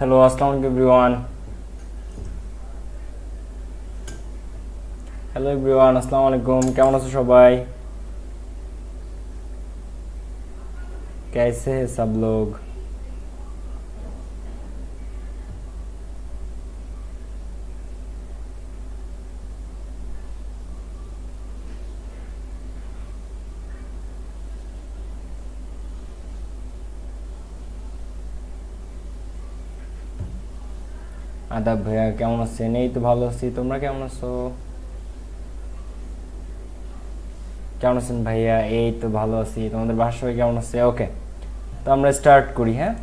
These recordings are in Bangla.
হ্যালো, আসসালামু আলাইকুম এভরিওয়ান। হ্যালো এভরিওয়ান, আসসালামু আলাইকুম। কেমন আছো সবাই? कैसे हैं सब लोग? আদাব ভাইয়া, কেমন আছেন? এই তো ভালো আছি, তোমরা কেমন আছো? কেমন আছেন ভাইয়া? এই তো ভালো আছি। তোমাদের বাসার সবাই কেমন আছে? ওকে, তো আমরা স্টার্ট করি। হ্যাঁ,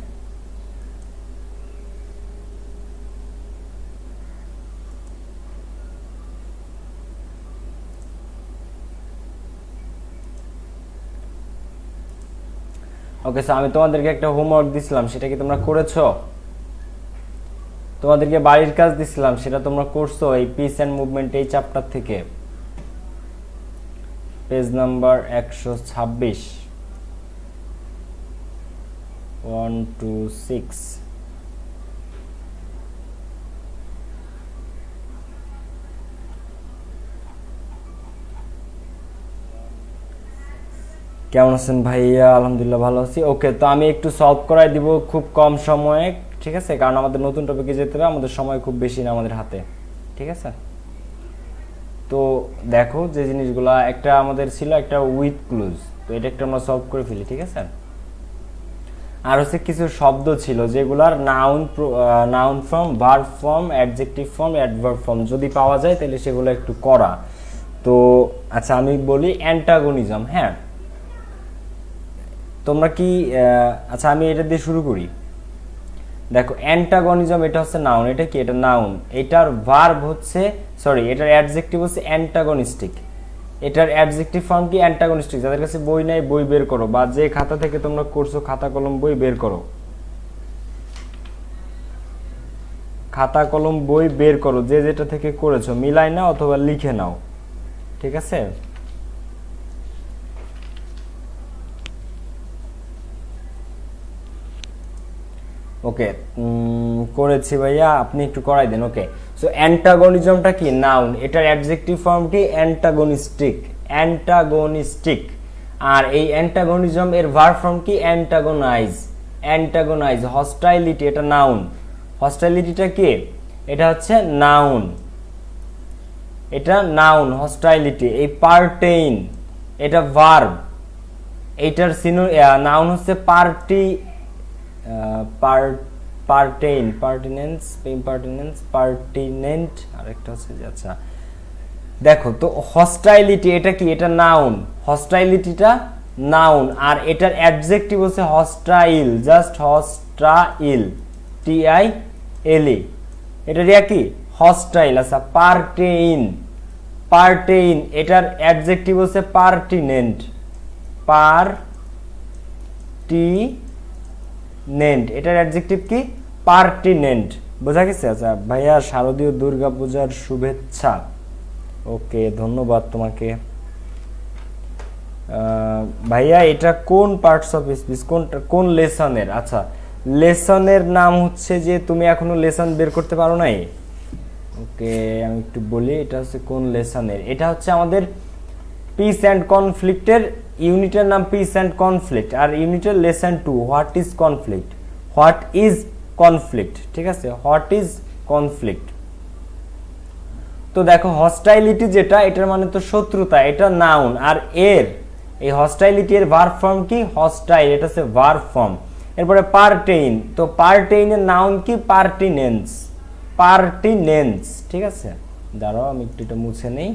ওকে। সো আমি তোমাদেরকে একটা হোমওয়ার্ক দিছিলাম, সেটা কি তোমরা করেছো? তোমাদেরকে বাড়ির কাজ দিছিলাম, সেটা তোমরা করছো? এই পিস অ্যান্ড মুভমেন্ট এই চ্যাপ্টার থেকে পেজ নাম্বার 126, 1 2 6। কেমন আছেন ভাইয়া? আলহামদুলিল্লাহ ভালো আছি। ওকে, তো আমি একটু সলভ করাই দিব খুব কম সময়ে, ঠিক আছে? কারণ আমাদের নতুন টপিকে যেতে হবে, আমাদের সময় খুব বেশি না আমাদের হাতে, ঠিক আছে? তো দেখো, যে জিনিসগুলা একটা আমাদের ছিল একটা উইথ ক্লুজ, তো এটা একটু আমরা সলভ করে ফেলি, ঠিক আছে? আর হচ্ছে কিছু শব্দ ছিল যেগুলার noun form, verb form, adjective form, adverb form যদি পাওয়া যায় তাহলে সেগুলো একটু করা। তো আচ্ছা, আমি বলি অ্যান্টাগনিজম। হ্যাঁ, তোমরা কি আচ্ছা, আমি এটা দিয়ে শুরু করি। দেখো, অ্যান্টাগনিজম এটা হচ্ছে নাউন। এটা কি? এটা নাউন। এটার ভার্ব হচ্ছে, সরি, এটার অ্যাডজেক্টিভ হচ্ছে অ্যান্টাগনিস্টিক। এটার অ্যাডজেক্টিভ ফর্ম কি? অ্যান্টাগনিস্টিক। যাদের কাছে বই নাই, বই বের করো, বা যে খাতা থেকে তোমরা করছো খাতা কলম বই বের করো, খাতা কলম বই বের করো, যে যেটা থেকে করেছো মিলাই নাও অথবা লিখে নাও, ঠিক আছে? ওকে, করেছি ভাইয়া, আপনি একটু করাই দেন। ওকে, সো অ্যান্টাগনিজমটা কি? নাউন। এটার অ্যাডজেক্টিভ ফর্ম কি? অ্যান্টাগনিস্টিক। অ্যান্টাগনিস্টিক। আর এই অ্যান্টাগনিজম এর ভার্ব ফর্ম কি? অ্যান্টাগোনাইজ। অ্যান্টাগোনাইজ। হস্টাইলিটি, এটা নাউন। হস্টাইলিটিটা কি? এটা হচ্ছে নাউন। এটা নাউন, হস্টাইলিটি। এই পার্টেইন, এটা ভার্ব। এইটার নাউন হচ্ছে পার্টি, পার্টেইন, পার্টিনেন্স, ইম্পার্টিনেন্স, পার্টিনেন্ট, আরেকটা হচ্ছে যে, আচ্ছা দেখো তো, হস্টাইলিটি এটা কি? এটা নাউন। হস্টাইলিটিটা নাউন। আর এটার অ্যাডজেক্টিভ হচ্ছে হস্টাইল, জাস্ট হস্টাইল, TILE। এটা রিয়া কি? হস্টাইল। আচ্ছা, পার্টেইন, পার্টেইন এটার অ্যাডজেক্টিভ হচ্ছে পার্টিনেন্ট, পার্টিনেন্ট। এটার অ্যাডজেক্টিভ কি? পার্টিনেন্ট। বোঝা গেছে? আচ্ছা ভাইয়া, শারদীয় দুর্গা পূজার শুভেচ্ছা। ওকে, ধন্যবাদ তোমাকে। ভাইয়া, এটা কোন পার্টস অফ স্পিচ, কোন লেসনের? আচ্ছা, লেসনের নাম হচ্ছে যে, তুমি এখনো লেসন বের করতে পারো নাই। ওকে, আমি একটু বলি, এটা হচ্ছে কোন লেসনের। এটা হচ্ছে আমাদের পিস অ্যান্ড কনফ্লিক্টের ইউনিটের নাম পিস অ্যান্ড কনফ্লিক্ট, আর ইউনিটের lesson 2, what is conflict. What is conflict, ঠিক আছে? What is conflict. তো দেখো, হস্টাইলিটি যেটা, এটার মানে তো শত্রুতা, এটা নাউন। আর এর এই হস্টাইলিটি এর ভার্ব ফর্ম কি? হস্টাইল, এটা হচ্ছে ভার্ব ফর্ম। এরপরে পার্টেইন, তো পার্টেইনের নাউন কি? পার্টিনেন্স, পার্টিনেন্স, ঠিক আছে? দাঁড়াও, আমি একটু এটা মুছে নেই।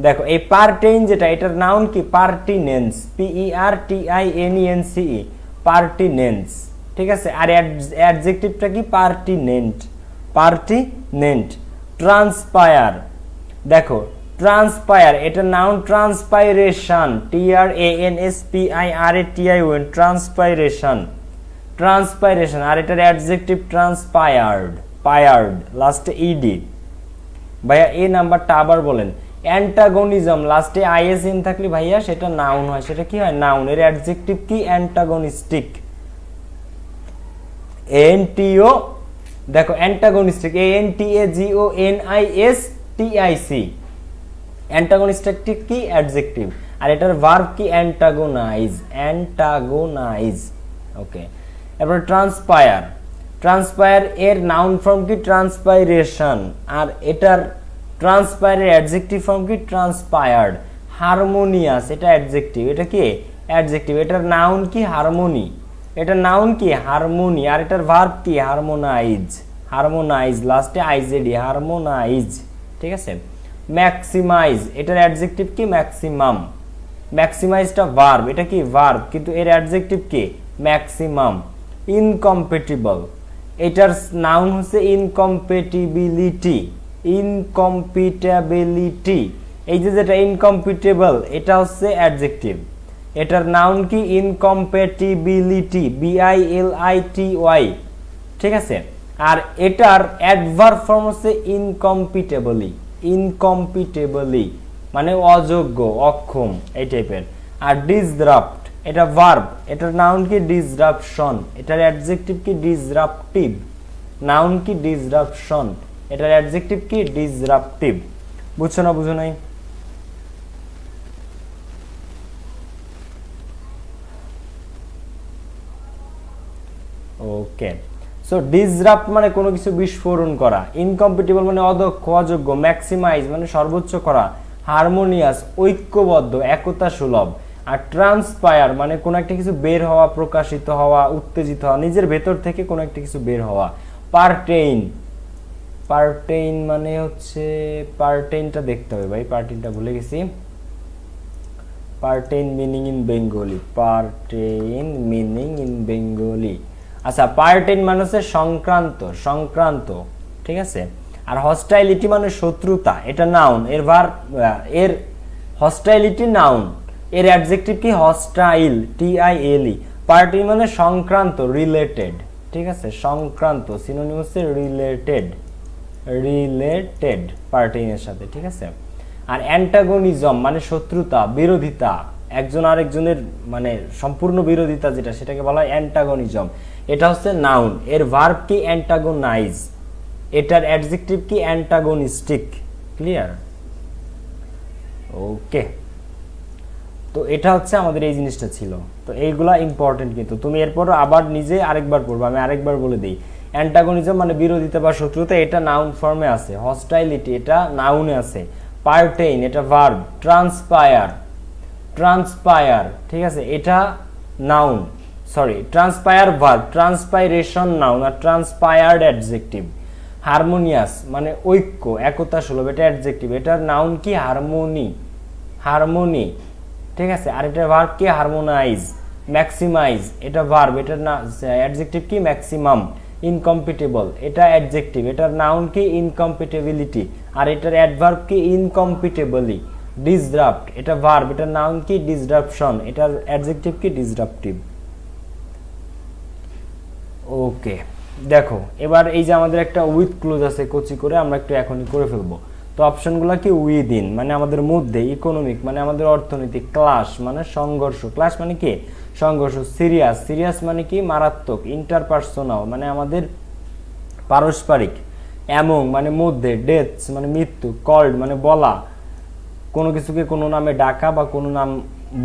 দেখো, এই পার্টেইন যেটা, এটার নাউন কি? পার্টিনেন্স, PERTINENCE, পার্টিনেন্স, ঠিক আছে? আর অ্যাডজেক্টিভটা কি? Pertinent, pertinent. ট্রান্সপায়ার, দেখো ট্রান্সপায়ার, এটা নাউন। ট্রান্সপাইরেশন, TRANSPIRATION, ট্রান্সপাইরেশন, ট্রান্সপাইরেশন। আর এটার অ্যাডজেক্টিভ ট্রান্সপায়ার্ড, পায়ার্ড, লাস্টে ED। ভাইয়া, এই নাম্বারটা আবার বলেন। অ্যান্টাগনিজম, লাস্টে ISN থাকলে ভাইয়া সেটা নাউন হয়। সেটা কি হয়? নাউন। এর অ্যাডজেক্টিভ কি? অ্যান্টাগনিস্টিক, দেখো অ্যান্টাগনিস্টিক, ANTAGONISTIC, অ্যান্টাগনিস্টিক কি অ্যাডজেক্টিভ, আর এটার ভার্ব কি অ্যান্টাগোনাইজ, অ্যান্টাগোনাইজ। ওকে, এরপর ট্রান্সপায়ার, ট্রান্সপায়ার এর নাউন ফর্ম কি ট্রান্সপাইরেশন, আর এটার ট্রান্সপায়ারের অ্যাডজেক্টিভ ফর্ম কি ট্রান্সপায়ার্ড। হারমোনিয়াস এটা অ্যাডজেক্টিভ, এটা কি অ্যাডজেক্টিভ, এটার নাউন কি হারমোনি, এটার নাউন কি হারমোনি, আর এটার ভার্ব কি হারমোনাইজ, হারমোনাইজ লাস্টে আইজেডি, হারমোনাইজ। ঠিক আছে, ম্যাক্সিমাইজ এটার অ্যাডজেক্টিভ কি ম্যাক্সিমাম, ম্যাক্সিমাইজটা ভার্ব, এটা কি ভার্ব কিন্তু এর অ্যাডজেক্টিভ কি ম্যাক্সিমাম। ইনকম্পেটিবল এটার নাউন হচ্ছে ইনকম্পেটিবিলিটি, ইনকম্পিটেবিলিটি, এই যে যেটা ইনকম্পিটেবল এটা হচ্ছে অ্যাডজেক্টিভ, এটার নাউন কি ইনকম্পেটিবিলিটি, BILITY। ঠিক আছে, আর এটার অ্যাডভার্ব ফর্ম হচ্ছে ইনকম্পিটেবলি, ইনকম্পিটেবলি মানে অযোগ্য, অক্ষম এই টাইপের। আর ডিসরাপ্ট এটা ভার্ব, এটার নাউন কি ডিসরাপশন, এটার অ্যাডজেক্টিভ কি ডিসরাপটিভ, নাউন কি ডিসরাপশন, এটার অ্যাডজেক্টিভ কি ডিসরাপটিভ। বুঝছো না বুঝো নাই? ওকে, সো ডিসরাপ্ট মানে কোনো কিছু বিস্ফোরণ করা, ইনকম্পিটেবল মানে অদক্ষ, অযোগ্য, ম্যাক্সিমাইজ মানে সর্বোচ্চ করা, হারমোনিয়াস ঐক্যবদ্ধ, একতা সুলভ, আর ট্রান্সপায়ার মানে কোনো একটা কিছু বের হওয়া, প্রকাশিত হওয়া, উত্তেজিত হওয়া, নিজের ভেতর থেকে কোনো একটা কিছু বের হওয়া। পার্টেইন, পার্টেইন মানে হচ্ছে, পার্টেইনটা দেখতে হবে ভাই, পার্টেইনটা ভুলে গেছি। Pertain meaning in Bengali, pertain meaning in Bengali. আচ্ছা, পার্টেইন মানে হচ্ছে সংক্রান্ত, সংক্রান্ত। ঠিক আছে, আর হস্টাইলিটি মানে শত্রুতা, এটা নাউন, এর ভার্ব, এর হস্টাইলিটি নাউন, এর অ্যাডজেক্টিভ কি হস্টাইল, TILE। পার্টেইন মানে সংক্রান্ত, রিলেটেড। ঠিক আছে, সংক্রান্ত সিনোনিম হচ্ছে রিলেটেড, রিলেটেড পার্টেইনের সাথে। ঠিক আছে, আর অ্যান্টাগনিজম মানে শত্রুতা, বিরোধিতা, একজন আরেকজনের মানে সম্পূর্ণ বিরোধিতা যেটা, সেটাকে বলা হয় অ্যান্টাগনিজম। এটা হচ্ছে নাউন, এর ভার্ব কি অ্যান্টাগোনাইজ, এটার অ্যাডজেক্টিভ কি অ্যান্টাগনিস্টিক। ক্লিয়ার? ওকে, তো এটা হচ্ছে আমাদের এই জিনিসটা ছিল। তো এইগুলা ইম্পর্টেন্ট, কিন্তু তুমি এরপর আবার নিজে আরেকবার পড়বে, আমি আরেকবার বলে দিই। অ্যান্টাগনিজম মানে বিরোধিতা বা শত্রুতা, এটা নাউন ফর্মে আছে। হস্টাইলিটি এটা নাউনে আছে। পার্টেইন এটা ভার্ব। ট্রান্সপায়ার, ট্রান্সপায়ার ঠিক আছে, এটা নাউন, সরি ট্রান্সপায়ার ভার্ব, ট্রান্সপাইরেশন নাউন, আর ট্রান্সপায়ার্ড অ্যাডজেক্টিভ। হারমোনিয়াস মানে ঐক্য, একতা সুলভ, এটা অ্যাডজেক্টিভ, এটার নাউন কি হারমোনি, হারমোনি। ঠিক আছে, আর এটার ভার্ব কি হারমোনাইজ। ম্যাক্সিমাইজ এটা ভার্ব, এটার অ্যাডজেক্টিভ কি ম্যাক্সিমাম। ইনকম্পিটেবল এটা অ্যাডজেক্টিভ, এটার নাউন কি ইনকম্পিটেবিলিটি, আর এটার অ্যাডভার্ব কি ইনকম্পিটেবলি। ডিসরাপ্ট এটা ভার্ব, এটার নাউন কি ডিসরাপশন, এটার অ্যাডজেক্টিভ কি ডিসরাপটিভ। ওকে, দেখো এবার এই যে আমাদের একটা উইথ ক্লোজ আছে কোচি করে, আমরা একটু এখনই করে ফেলবো। তো অপশনগুলো কি উইদিন মানে আমাদের মধ্যে, ইকোনমিক মানে আমাদের অর্থনৈতিক, ক্লাশ মানে সংঘর্ষ, ক্লাশ মানে কি সংঘর্ষ, সিরিয়াস, সিরিয়াস মানে কি মারাত্মক, ইন্টারপার্সোনাল মানে আমাদের পারস্পরিক, অ্যামং মানে মধ্যে, ডেথস মানে মৃত্যু, কল্ড মানে বলা, কোনো কিছুকে কোনো নামে ডাকা বা কোনো নাম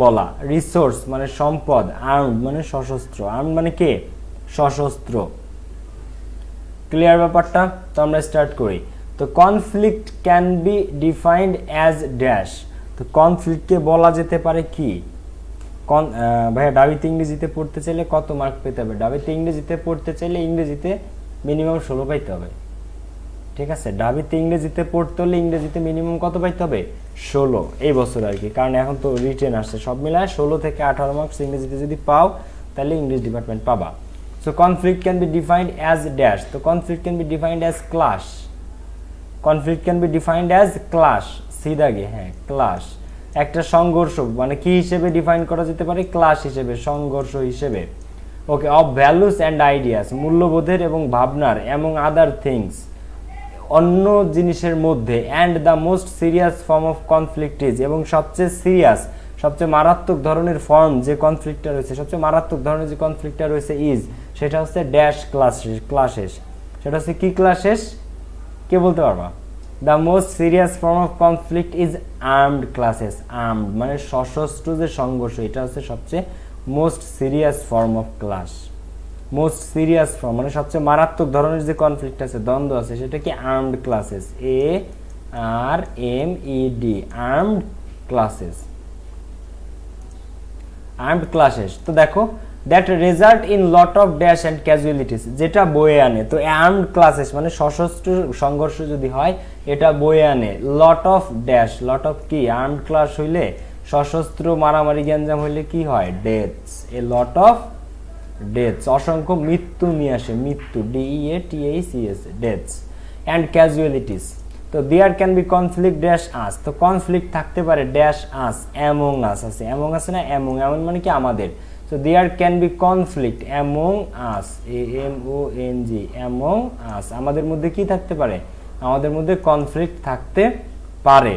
বলা, রিসোর্স মানে সম্পদ, আর্মড মানে সশস্ত্র, আর্মড মানে কে সশস্ত্র। ক্লিয়ার ব্যাপারটা? তো আমরা স্টার্ট করি। তো conflict can be defined as dash. তো কনফ্লিক্টকে বলা যেতে পারে কি? ভাইয়া ডাবিতে ইংরেজিতে পড়তে চাইলে কত মার্ক পেতে হবে? ডাবিতে ইংরেজিতে পড়তে চাইলে ইংরেজিতে মিনিমাম 16 পাইতে হবে। ঠিক আছে, ডাবিতে ইংরেজিতে পড়তে হলে ইংরেজিতে মিনিমাম কত পাইতে হবে? 16 এই বছর আর কি, কারণ এখন তো রিটেন আসছে, সব মিলায় 16 থেকে 18 মার্কস ইংরেজিতে যদি পাও তাহলে ইংলিশ ডিপার্টমেন্ট পাবা। So conflict can be defined as dash. So conflict can be defined as clash. Conflict can be defined as clash. সিদাগে হ্যাঁ clash। একটা সংঘর্ষ মানে কি হিসেবে ডিফাইন করা যেতে পারে? ক্লাশ হিসেবে, সংঘর্ষ হিসেবে। ওকে, অফ ভ্যালুস অ্যান্ড আইডিয়াস মূল্যবোধের এবং ভাবনার, এবং আদার থিংস অন্য জিনিসের মধ্যে, and the most serious form of conflict is এবং সবচেয়ে সিরিয়াস, সবচেয়ে মারাত্মক ধরনের ফর্ম যে কনফ্লিক্টটা রয়েছে, সবচেয়ে মারাত্মক ধরনের যে কনফ্লিক্টটা রয়েছে ইজ, সেটা হচ্ছে ড্যাশ ক্লাসেস। সেটা হচ্ছে কি ক্লাসেস, কে বলতে পারবা? The most serious form of conflict is armed classes. Armed মানে সশস্ত্র যে সংঘর্ষ, এটা হচ্ছে সবচেয়ে most serious form of class. Most serious form মানে সবচেয়ে মারাত্মক ধরনের যে কনফ্লিক্ট আছে, দ্বন্দ্ব আছে, সেটা কি armed classes. ARMED, armed classes. Armed classes. তো দেখো that result in lot of dash and casualties, যেটা বয়ে আনে। তো আর্মড ক্লাসেস মানে সশস্ত্র সংঘর্ষ যদি হয়, এটা বয়ে আনে lot of dash, lot of কি, আর্মড ক্লাস হইলে, সশস্ত্র মারামারি গ্যাঞ্জাম হইলে কি হয়, deaths. A lot of deaths, অসংখ্য মৃত্যু নিয়ে আসে, মৃত্যু, DEATHES, ডেথস। অ্যান্ড ক্যাজুয়ালিটিস, তো there can be conflict dash us, তো কনফ্লিক্ট থাকতে পারে ড্যাশ আস, অ্যামং আস আছে, অ্যামং আছে না, অ্যামং, এমন মানে কি আমাদের। So there can be conflict among us, AMONG, among us, আমাদের মধ্যে কি থাকতে পারে, আমাদের মধ্যে কনফ্লিক্ট থাকতে পারে।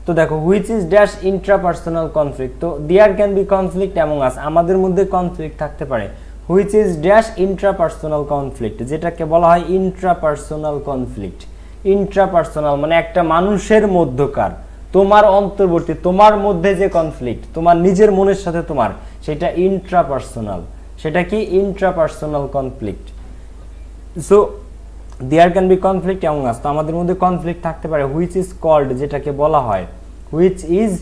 তো দেখো which is dash intrapersonal conflict, তো there can be conflict among us, আমাদের মধ্যে কনফ্লিক্ট থাকতে পারে। which is dash intrapersonal conflict, যেটাকে বলা হয় intrapersonal conflict। intrapersonal মানে একটা মানুষের মধ্যকার, তোমার অন্তর্বর্তী, তোমার মধ্যে যে কনফ্লিক্ট, তোমার নিজের মনের সাথে তোমার, সেটা ইন্ট্রাপার্সোনাল। সেটা কি, intrapersonal conflict. So there can be conflict among us, তো আমাদের মধ্যে কনফ্লিক্ট থাকতে পারে। হুইচ ইজ কল্ড, যেটাকে বলা হয়, which is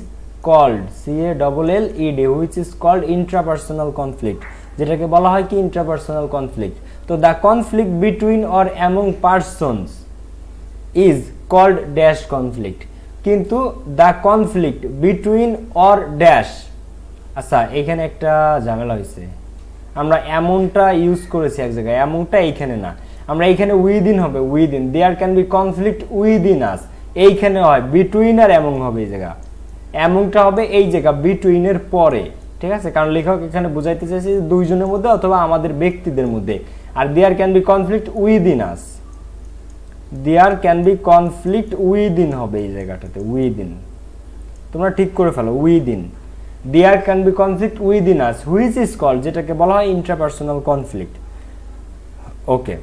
called, CALLED, which is called intrapersonal conflict, যেটাকে বলা হয় কি, ইন্ট্রাপার্সোনাল কনফ্লিক্ট। তো the conflict between or among persons is called dash conflict. কিন্তু the conflict between or dash, আচ্ছা এখানে একটা ঝামেলা হয়েছে, আমরা এমনটা ইউজ করেছি এক জায়গায়, এমনটা এইখানে না, আমরা এইখানে উইদিন হবে, within, there can be conflict within us, এইখানে হয় বিটুইন আর এমন হবে, এই জায়গা এমনটা হবে, এই জায়গা বিটুইনের পরে, ঠিক আছে, কারণ লেখক এখানে বুঝাইতে চাইছে যে দুইজনের মধ্যে অথবা আমাদের ব্যক্তিদের মধ্যে। আর there can be conflict within us, there can be conflict within হবে এই জায়গাটাতে, উইদিন, তোমরা ঠিক করে ফেলো, within. There can be conflict within us, which is called, যেটাকে বলা হয় intrapersonal conflict. Okay,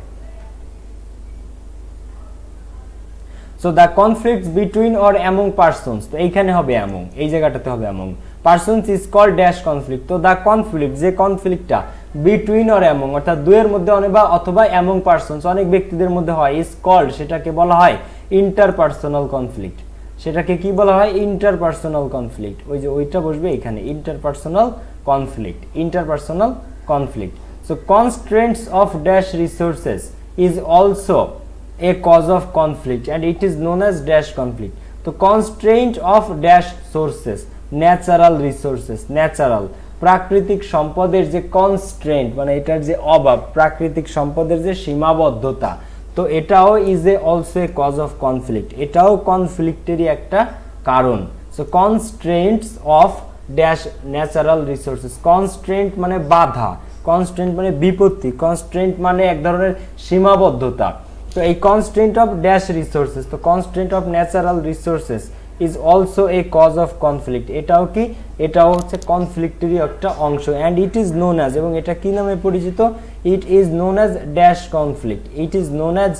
so the conflicts between or among persons, তো এইখানে হবে অ্যামং, এই জায়গাটাতে হবে among persons is called dash conflict. তো দ্য কনফ্লিক্ট, যে কনফ্লিক্টটা বিটুইন অর অ্যামং, অর্থাৎ দুয়ের মধ্যে অথবা অ্যামং পারসনস, অনেক ব্যক্তিদের মধ্যে হয়, ইজ কল্ড, সেটাকে বলা হয় ইন্টারপার্সোনাল কনফ্লিক্ট। সেটাকে কি বলা হয়, ইন্টারপার্সোনাল কনফ্লিক্ট। ওই যে ওইটা বসবে এখানে, interpersonal conflict, interpersonal conflict. So constraints of dash resources is also a cause of conflict and it is known as dash conflict. তো constraint of dash sources, natural resources, natural প্রাকৃতিক সম্পদের যে কনস্ট্রেন্ট মানে এটার যে অভাব, প্রাকৃতিক সম্পদের যে সীমাবদ্ধতা, তো এটাও is a also a cause of conflict, এটাও কনফ্লিক্টেরই একটা কারণ। So constraints of dash natural resources, constraint মানে বাধা, কনস্ট্রেন্ট মানে বিপত্তি, কনস্ট্রেন্ট মানে এক ধরনের সীমাবদ্ধতা। তো এই কনস্ট্রেন্ট অফ ড্যাশ রিসোর্সেস, তো constraint of natural resources is also a cause of conflict, এটাও কি, এটাও হচ্ছে কনফ্লিক্টেরই একটা অংশ। And it is known as, এবং এটা কি নামে পরিচিত, it is known as dash conflict, it is known as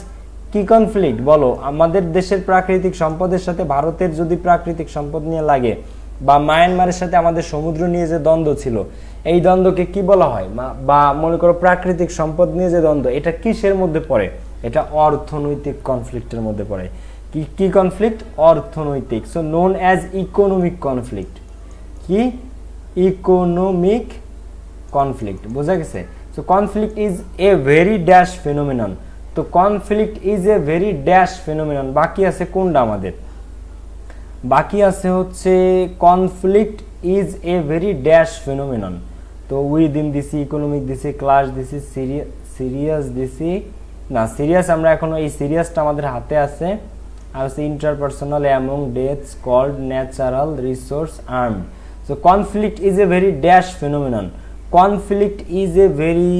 কি কনফ্লিক্ট বলো। আমাদের দেশের প্রাকৃতিক সম্পদের সাথে ভারতের যদি প্রাকৃতিক সম্পদ নিয়ে লাগে, বা মায়ানমারের সাথে আমাদের সমুদ্র নিয়ে যে দ্বন্দ্ব ছিল, এই দ্বন্দ্বকে কি বলা হয়, বা মনে করো প্রাকৃতিক সম্পদ নিয়ে যে দ্বন্দ্ব, এটা কিসের মধ্যে পড়ে, এটা অর্থনৈতিক কনফ্লিক্টের মধ্যে পড়ে। কি কনফ্লিক্ট, অর্থনৈতিক। So known as economic conflict, কি, ইকোনমিক কনফ্লিক্ট, বোঝা গেছে। So conflict is a very dash phenomenon, তো conflict is a very dash phenomenon. বাকি আছে কোনটা আমাদের, বাকি আছে হচ্ছে conflict is a very dash phenomenon. তো উইদিন দিছি, ইকোনমিক দিছি, ক্লাস দিছি, সিরিয়াস দিছি, না সিরিয়াস আমরা এখনো, এই সিরিয়াসটা আমাদের হাতে আছে। আর হচ্ছে interpersonal, among, deaths, called, natural resource, armed. So conflict is a very dash phenomenon, conflict is a very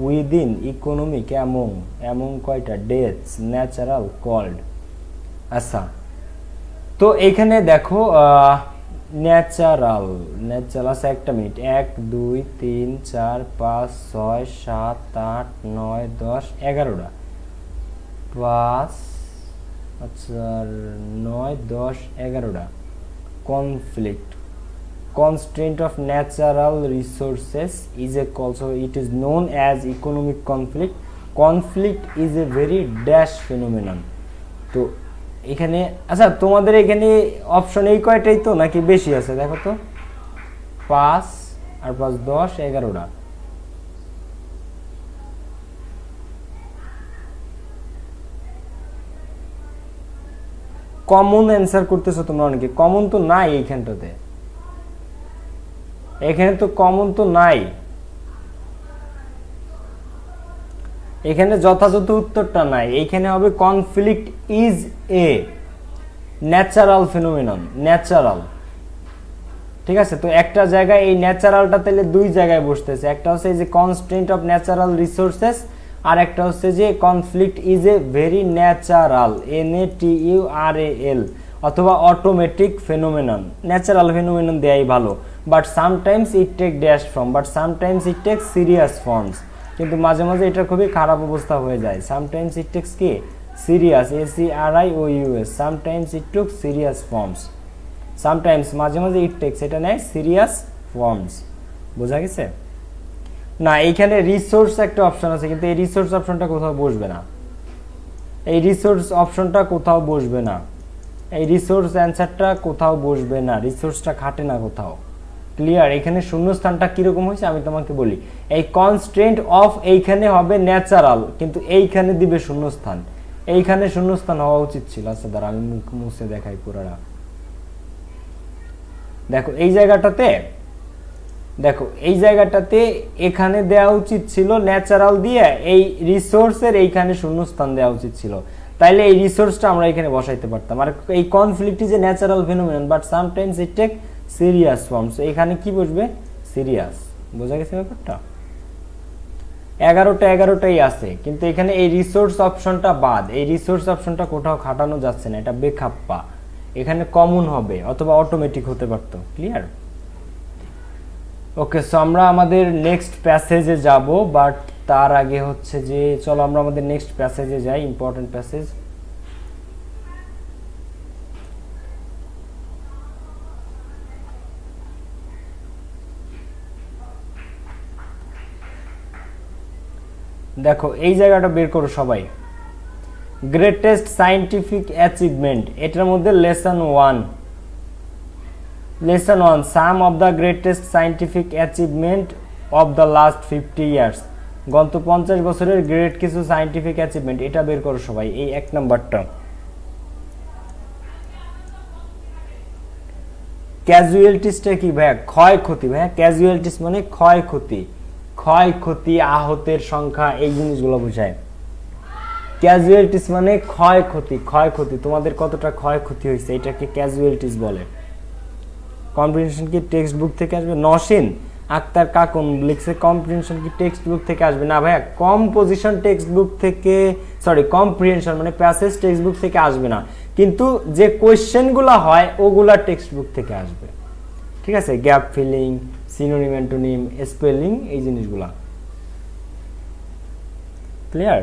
within, economic, among, among কয়টা, ডেথস, ন্যাচারাল, কল্ড। আচ্ছা, তো এইখানে দেখো ন্যাচারাল, ন্যাচারাল আছে, একটা মিনিট, 1 2 3 4 5 6 7 8 9 10 11টা, 5, আচ্ছা 9 10 11টা। Conflict, constraint of natural resources is a also it is known as economic conflict. Conflict is a very dash phenomenon. তো এখানে আচ্ছা তোমাদের এখানে অপশন এই কয়টাই তো নাকি বেশি আছে দেখো তো, 5 আর 5 10 11টা। কমন অ্যান্সার করতেছো তোমরা অনেকে, কমন তো নাই এইখানটাতে, এখানে তো কমন তো নাই, এখানে যথাযথ উত্তরটা নাই। এইখানে হবে conflict is a natural phenomenon, natural, ঠিক আছে। তো একটা জায়গায় এই ন্যাচারালটা তাহলে দুই জায়গায় বসতেছে, একটা হচ্ছে যে কনস্ট্রেন্ট অফ ন্যাচারাল রিসোর্সেস, আর একটা হচ্ছে যে conflict is a very natural, NATURAL, অথবা অটোমেটিক ফেনোমেনন। ন্যাচারাল ফেনোমেনন দেয়াই ভালো, but sometimes it take dash form, but sometimes it take serious forms, কিন্তু মাঝে মাঝে এটা খুবই খারাপ অবস্থা হয়ে যায়। সামটাইমস ইট টেক্স কি serious, SERIOUS, sometimes it took serious forms, sometimes মাঝে মাঝে ইট টেক্স এটা নেয় সিরিয়াস ফর্মস, বোঝা গেছে না? এইখানে রিসোর্স একটা অপশন আছে, কিন্তু এই রিসোর্স অপশনটা কোথাও বসবে না, এই রিসোর্স অপশনটা কোথাও বসবে না, এই রিসোর্স অ্যান্সারটা কোথাও বসবে না, রিসোর্সটা খাটে না কোথাও। ক্লিয়ার? এখানে শূন্যস্থানটা কিরকম হয়েছে আমি তোমাকে বলি, এই কনস্ট্রেন্ট অফ এইখানে হবে ন্যাচারাল, কিন্তু এইখানে দিবে শূন্যস্থান, এইখানে শূন্যস্থান হওয়া উচিত ছিল। আচ্ছা দাঁড়া আমি মুখ মুছে দেখাই পুরোটা, দেখো এই জায়গাটাতে, দেখো এই জায়গাটাতে এখানে দেওয়া উচিত ছিল ন্যাচারাল দিয়ে, এই রিসোর্সের এইখানে শূন্যস্থান দেওয়া উচিত ছিল, তাইলে এই রিসোর্সটা আমরা এখানে বসাইতে পারতাম। আর এই conflict is a natural phenomenon but sometimes it take serious forms, এখানে কি বসবে সিরিয়াস, বোঝা গেছে ব্যাপারটা? 11টাই আছে, কিন্তু এখানে এই রিসোর্স অপশনটা বাদ, এই রিসোর্স অপশনটা কোথাও খাটানো যাচ্ছে না, এটা বেখাপ্পা, এখানে কমন হবে অথবা অটোমেটিক হতে পারতো। ক্লিয়ার? ওকে, সো আমরা আমাদের নেক্সট প্যাসেজে যাব, বাট তার আগে হচ্ছে যে চলো আমরা আমাদের নেক্সট প্যাসেজে যাই, ইম্পর্টেন্ট প্যাসেজ। দেখো এই জায়গাটা বের করো সবাই, গ্রেটেস্ট সায়েন্টিফিক অ্যাচিভমেন্ট, এটার মধ্যে lesson 1, lesson 1 some of the greatest scientific achievement of the last 50 years, গত 50 বছরের গ্রেট কিছু সায়েন্টিফিক অ্যাচিভমেন্ট, এটা বের করো সবাই, এই 1 নাম্বারটা। ক্যাজুয়ালিটিসটা কি ভাইয়া? ক্ষয়ক্ষতি ভাইয়া, ক্যাজুয়ালিটিস মানে ক্ষয়ক্ষতি, ক্ষয়ক্ষতি, আহতের সংখ্যা, এই জিনিসগুলো বোঝায়। ক্যাজুয়ালিটিস মানে ক্ষয়ক্ষতি, ক্ষয়ক্ষতি, তোমাদের কতটা ক্ষয়ক্ষতি হয়েছে এটাকে ক্যাজুয়ালিটিস বলে। কম্প্রিহেনশন কি টেক্সট বুক থেকে আসবে? নসীন আক্তার কাকুন লিখছে কম্প্রিহেনশন কি টেক্সট বুক থেকে আসবে? না ভাইয়া, কম্পোজিশন টেক্সট বুক থেকে, সরি কম্প্রিহেনশন মানে প্যাসেজ টেক্সট বুক থেকে আসবে না, কিন্তু যে কোয়েশ্চেনগুলো হয় ওগুলা টেক্সট বুক থেকে আসবে, ঠিক আছে? Gap filling, synonym antonym, spelling, এই জিনিসগুলা। ক্লিয়ার?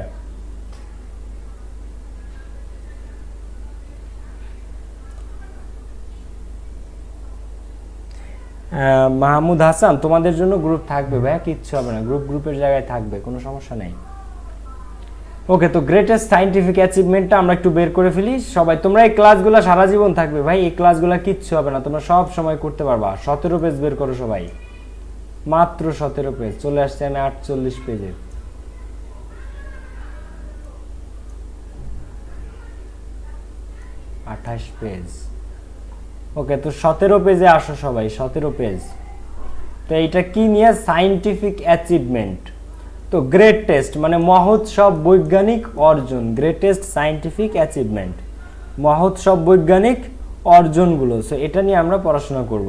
মাহমুদ হাসান, তোমাদের জন্য গ্রুপ থাকবে ভাইয়া, কিচ্ছু হবে না, গ্রুপের জায়গায় থাকবে, কোনো সমস্যা নেই। ওকে, তো গ্রেটেস্ট সায়েন্টিফিক অ্যাচিভমেন্টটা আমরা একটু বের করে ফেলি সবাই। তোমরা এই ক্লাসগুলো সারা জীবন থাকবে ভাই, এই ক্লাসগুলো কিচ্ছু হবে না, তোমরা সব সময় করতে পারবা। 17 পেজ বের করো সবাই, মাত্র 17 পেজ, চলে আসছে আমি 48 পেজে। পেজ ওকে, তো 17 পেজে আসো সবাই, 17 পেজ। তো এইটা কি নিয়ে? Scientific achievement. তো গ্রেটেস্ট মানে মহোৎসব বৈজ্ঞানিক অর্জন, গ্রেটেস্ট সায়েন্টিফিক অ্যাচিভমেন্ট, মহোৎসব বৈজ্ঞানিক অর্জনগুলো, সো এটা নিয়ে আমরা পড়াশোনা করব।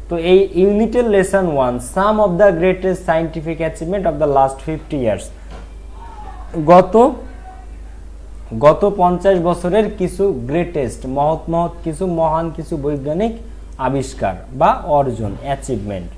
তো এই ইউনিটের lesson 1 some of the greatest scientific achievement of the last 50 years, গত 50 বছরের কিছু গ্রেটেস্ট, মহৎ কিছু, মহান কিছু বৈজ্ঞানিক আবিষ্কার বা অর্জন, অ্যাচিভমেন্ট।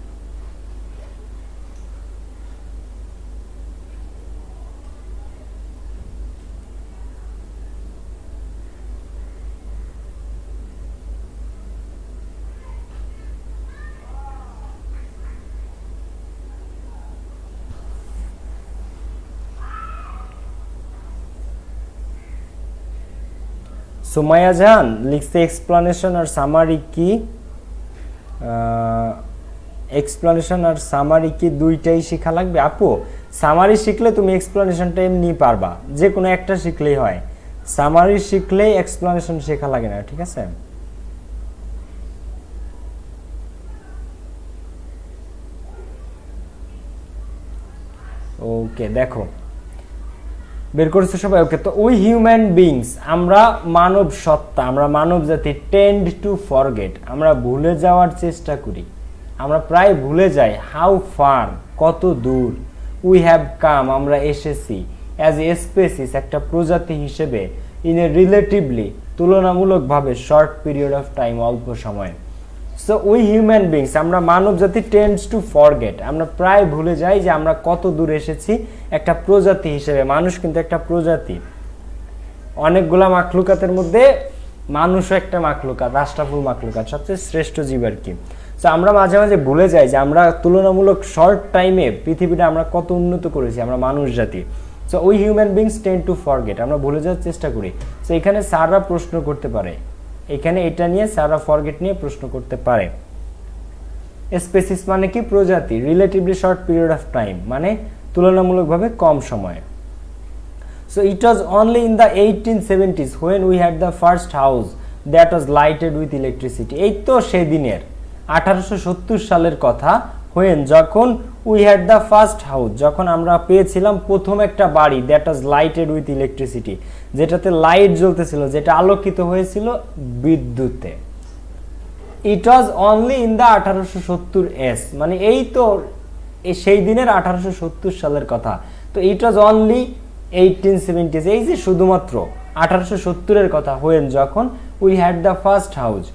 সুমাইয়া জাহান লিখছে এক্সপ্লানেশন আর সামারি কি, এক্সপ্লানেশন আর সামারি কি দুইটাই শেখা লাগবে? আপু সামারি শিখলে তুমি এক্সপ্লানেশনটা এমনি পারবা, যে কোনো একটা শিখলেই হয়, সামারি শিখলেই এক্সপ্লানেশন শেখা লাগে না, ঠিক আছে? ওকে দেখো বের করেছে সবাই, ওকে। তো উই হিউম্যান বিংস, আমরা মানব সত্তা, আমরা মানব জাতি, টেন্ড টু ফরগেট, আমরা ভুলে যাওয়ার চেষ্টা করি, আমরা প্রায় ভুলে যাই, হাউ ফার, কত দূর, উই হ্যাভ কাম, আমরা এসেছি, অ্যাজ এ স্পেসিস, একটা প্রজাতি হিসেবে, ইন এ রিলেটিভলি, তুলনামূলকভাবে, শর্ট পিরিয়ড অফ টাইম, অল্প সময়। সো উই হিউম্যান বিংস, আমরা মানব জাতি, টেন্ডস টু ফরগেট, আমরা প্রায় ভুলে যাই যে আমরা কত দূর এসেছি একটা প্রজাতি হিসেবে। মানুষ কিন্তু একটা প্রজাতি, অনেকগুলা মাখলুকাতের মধ্যে মানুষও একটা মাখলুকাত, আশরাফুল মাখলুকাত, সবচেয়ে শ্রেষ্ঠ জীব আর কি। সো আমরা মাঝে মাঝে ভুলে যাই যে আমরা তুলনামূলক শর্ট টাইমে পৃথিবীটা আমরা কত উন্নত করেছি, আমরা মানুষ জাতি। So we human beings tend two forget, আমরা ভুলে যাওয়ার চেষ্টা করি। সো এখানে স্যাররা প্রশ্ন করতে পারে, এখানে এটা নিয়ে স্যাররা ফরগেট নিয়ে প্রশ্ন করতে পারে। স্পেসিস মানে কি? প্রজাতি। Relatively short period of time মানে তুলনামূলকভাবে কম সময়। So it was only in the 1870s when we had the first house that was lighted with electricity। এই তো সেদিনের 1870 সালের কথা, when, যখন, we had the first house, যখন আমরা পেয়েছিলাম প্রথম একটা বাড়ি, that was lighted with electricity, যেটাতে লাইট জ্বলতেছিল, যেটা আলোকিত হয়েছিল বিদ্যুতে। It was only in the 1870s মানে এই তো সেই দিনের 1870 সালের কথা। তো ইট ওয়াজ অনলি 1870s, এই যে শুধুমাত্র 1870 এর কথা, when, যখন, we had the first house,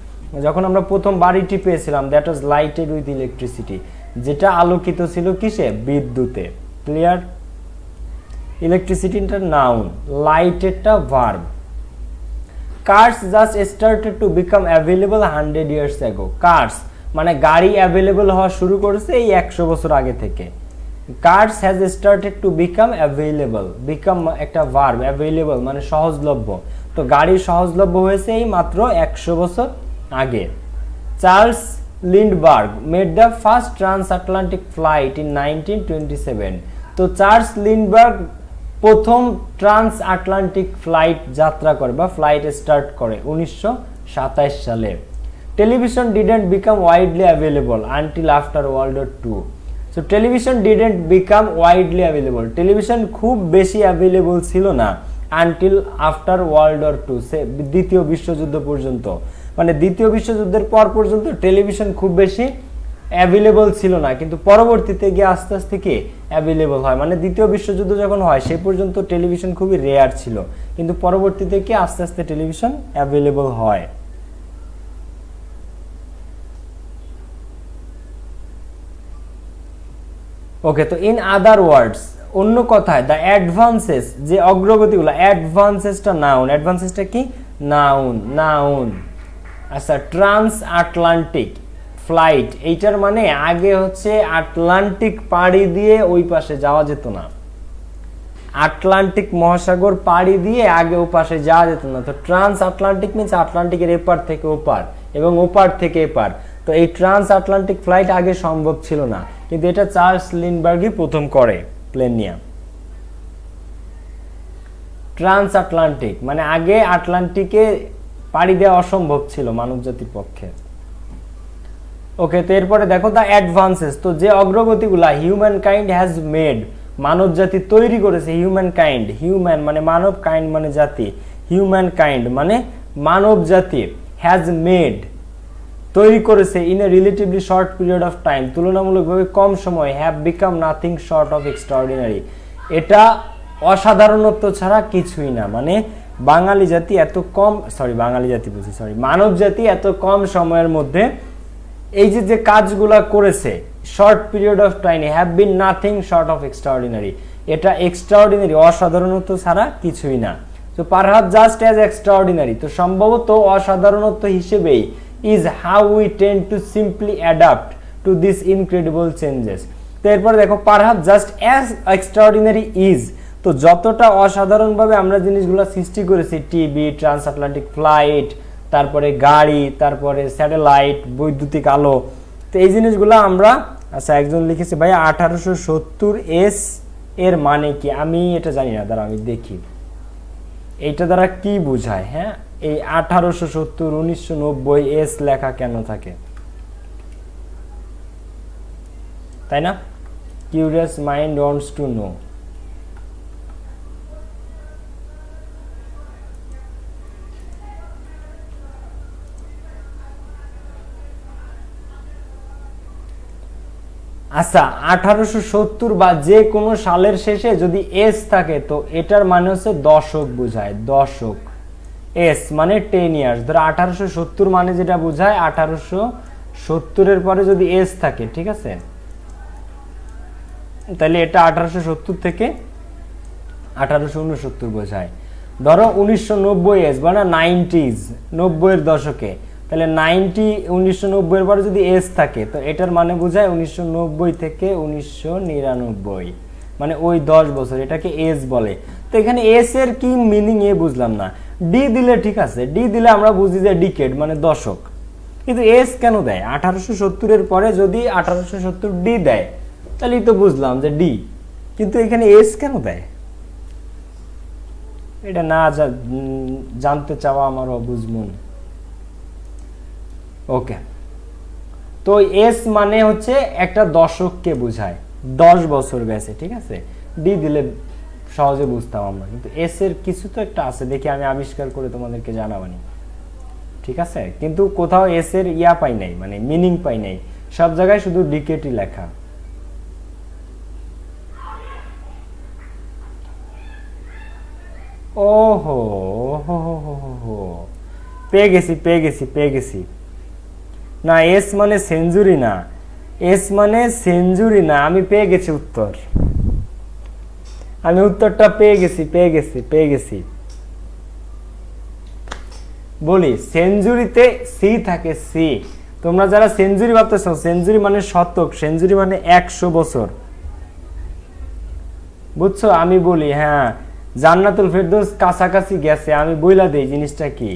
যখন আমরা প্রথম বাড়িটি পেয়েছিলাম, that was lighted with electricity, যেটা আলোকিত ছিল কিসে? বিদ্যুতে। ক্লিয়ার? ইলেকট্রিসিটিটা নাউন, লাইটেডটা verb. Cars just started to become available 100 years ago। Cars মানে গাড়ি অ্যাভেলেবল হওয়া শুরু করেছে এই 100 বছর আগে থেকে। Cars has started to become available, become একটা ভার্ব, অ্যাভেলেবল মানে সহজলভ্য, তো গাড়ি সহজলভ্য হয়েছে এই মাত্র 100 বছর আগে। Charles Lindbergh made the first transatlantic flight in 1927। তো চার্লস লিন্ডবার্গ প্রথম ট্রান্স আটলান্টিক ফ্লাইট যাত্রা করে বা ফ্লাইট স্টার্ট করে 1927 সালে। Television didn't become widely available until after World War two. So television didn't become widely available, television খুব বেশি অ্যাভেলেবল ছিল না until after World War two, সে দ্বিতীয় বিশ্বযুদ্ধ পর্যন্ত, মানে দ্বিতীয় বিশ্বযুদ্ধের পর পর্যন্ত টেলিভিশন খুব বেশি অ্যাভেলেবল ছিল না, কিন্তু পরবর্তীতে গিয়ে আস্তে আস্তে কি অ্যাভেলেবল হয়, মানে দ্বিতীয় বিশ্বযুদ্ধ যখন হয় সেই পর্যন্ত টেলিভিশন খুবই রেয়ার ছিল, কিন্তু পরবর্তীতে কি আস্তে আস্তে টেলিভিশন অ্যাভেলেবল হয়। ওকে, তো ইন আদার ওয়ার্ডস, অন্য কথায়, দ্য অ্যাডভান্সেস, যে অগ্রগতিগুলো, অ্যাডভান্সেসটা নাউন, অ্যাডভান্সেসটা কি? Noun, noun. আচ্ছা, ট্রান্স আটলান্টিক ফ্লাইট, এইটার মানে আগে হচ্ছে আটলান্টিক পাড়ি দিয়ে ওই পাশে যাওয়া যেত না, আটলান্টিক মহাসাগর পাড়ি দিয়ে আগে ও পাশে যাওয়া যেত না। তো ট্রান্স আটলান্টিক মিনস আটলান্টিকের এপার থেকে ওপার এবং ওপার থেকে এপার। তো এই ট্রান্স আটলান্টিক ফ্লাইট আগে সম্ভব ছিল না, কিন্তু এটা চার্লস লিন্ডবার্গই প্রথম করে প্লেন নিয়ে। ট্রান্স আটলান্টিক মানে আগে আটলান্টিকে পাড়ি দেওয়া অসম্ভব ছিল মানব জাতির পক্ষে। ওকে, তো এরপরে দেখো দ্য অ্যাডভান্সেস, তো যে অগ্রগতিগুলা হিউম্যান কাইন্ড হ্যাজ মেড, মানব জাতি তৈরি করেছে, হিউম্যান কাইন্ড, হিউম্যান মানে মানব, কাইন্ড মানে জাতি, হিউম্যান কাইন্ড মানে মানব জাতি, হ্যাজ মেড তৈরি করেছে, in a relatively short period of time তুলনামূলকভাবে কম সময়, have become nothing short of extraordinary, এটা অসাধারণত্ব ছাড়া কিছুই না, মানে বাঙালি জাতি এত কম, বাঙালি জাতি বলছি, মানব জাতি এত কম সময়ের মধ্যে এই যে যে কাজগুলা করেছে শর্ট পিরিয়ড অফ টাইমে have been nothing short of extraordinary, এটা এক্সট্রাঅর্ডিনারি অসাধারণত্ব ছাড়া কিছুই না। তো পারহাপ জাস্ট অ্যাজ এক্সট্রাঅর্ডিনারি, তো সম্ভবত অসাধারণত্ব হিসেবেই is how we tend two simply adapt to this incredible changes. তো এরপর দেখো পারহাপ জাস্ট অ্যাজ এক্সট্রাঅর্ডিনারি ইজ, তো যতটা অসাধারণভাবে আমরা জিনিসগুলো সৃষ্টি করেছি, টিভি, ট্রান্সআটলান্টিক ফ্লাইট, তারপরে গাড়ি, তারপরে স্যাটেলাইট, বৈদ্যুতিক আলো, তো এই জিনিসগুলো আমরা, আচ্ছা একজন লিখেছে ভাই 1870 এস এর মানে কি, আমি এটা জানি না, দাঁড়া আমি দেখি এইটা দ্বারা কি বোঝায়। হ্যাঁ, এই 1870 1990 এস লেখা কেন থাকে, তাই না? Curious mind wants to know. আচ্ছা 1870 বা যে কোনো সালের শেষে যদি এস থাকে তো এটার মানে হচ্ছে দশক বোঝায়, দশক। এস মানে 10 ইয়ার্স, ধরো 1870 মানে যেটা বোঝায় 1870 এর পরে যদি এস থাকে, ঠিক আছে, তাহলে এটা 1870 থেকে 1869 বোঝায়। ধরো 1990 এস মানে 90s, 90 এর দশকে, তাহলে 1990 এর পরে যদি এস থাকে তো এটার মানে বোঝায় 1990 থেকে 1999, মানে ওই 10 বছর, এটাকে এস বলে। তো এখানে এস এর কি মিনিং এ বুঝলাম না। ডি দিলে ঠিক আছে, ডি দিলে আমরা বুঝি যে ডিকেড মানে দশক, কিন্তু এস কেন দেয়? 1870 এর পরে যদি 1870 ডি দেয় তাহলেই তো বুঝলাম যে ডি, কিন্তু এখানে এস কেন দেয়? এটা না জানতে চাওয়া আমার অবুঝ মন। ওকে, তো এস মানে হচ্ছে একটা দশককে বোঝায়, 10 বছর গেছে, ঠিক আছে। ডি দিলে সহজে বুঝতাম আমরা, কিন্তু এস এর কিছু তো একটা আছে, দেখি আমি আবিষ্কার করে তোমাদেরকে জানাবানি, ঠিক আছে। কিন্তু কোথাও এস এর ইয়া পাই নাই, মানে মিনিং পাই নাই, সব জায়গায় শুধু ডিকেটই লেখা। ওহো হো হো হো হো, পেয়ে গেছি। না, এস মানে সেঞ্চুরি না, এস মানে সেঞ্চুরি না, আমি পেয়ে গেছি উত্তর, আমি উত্তরটা পেয়ে গেছি। বলি সেঞ্চুরিতে সি থাকে, সি। তোমরা যারা সেঞ্চুরি ভাবতেছ, সেঞ্চুরি মানে শতক, সেঞ্চুরি মানে 100 বছর, বুঝছো? আমি বলি হ্যাঁ, জান্নাতুল ফেরদৌস কাছাকাছি গেছে, আমি বইলা দেই জিনিসটা কি।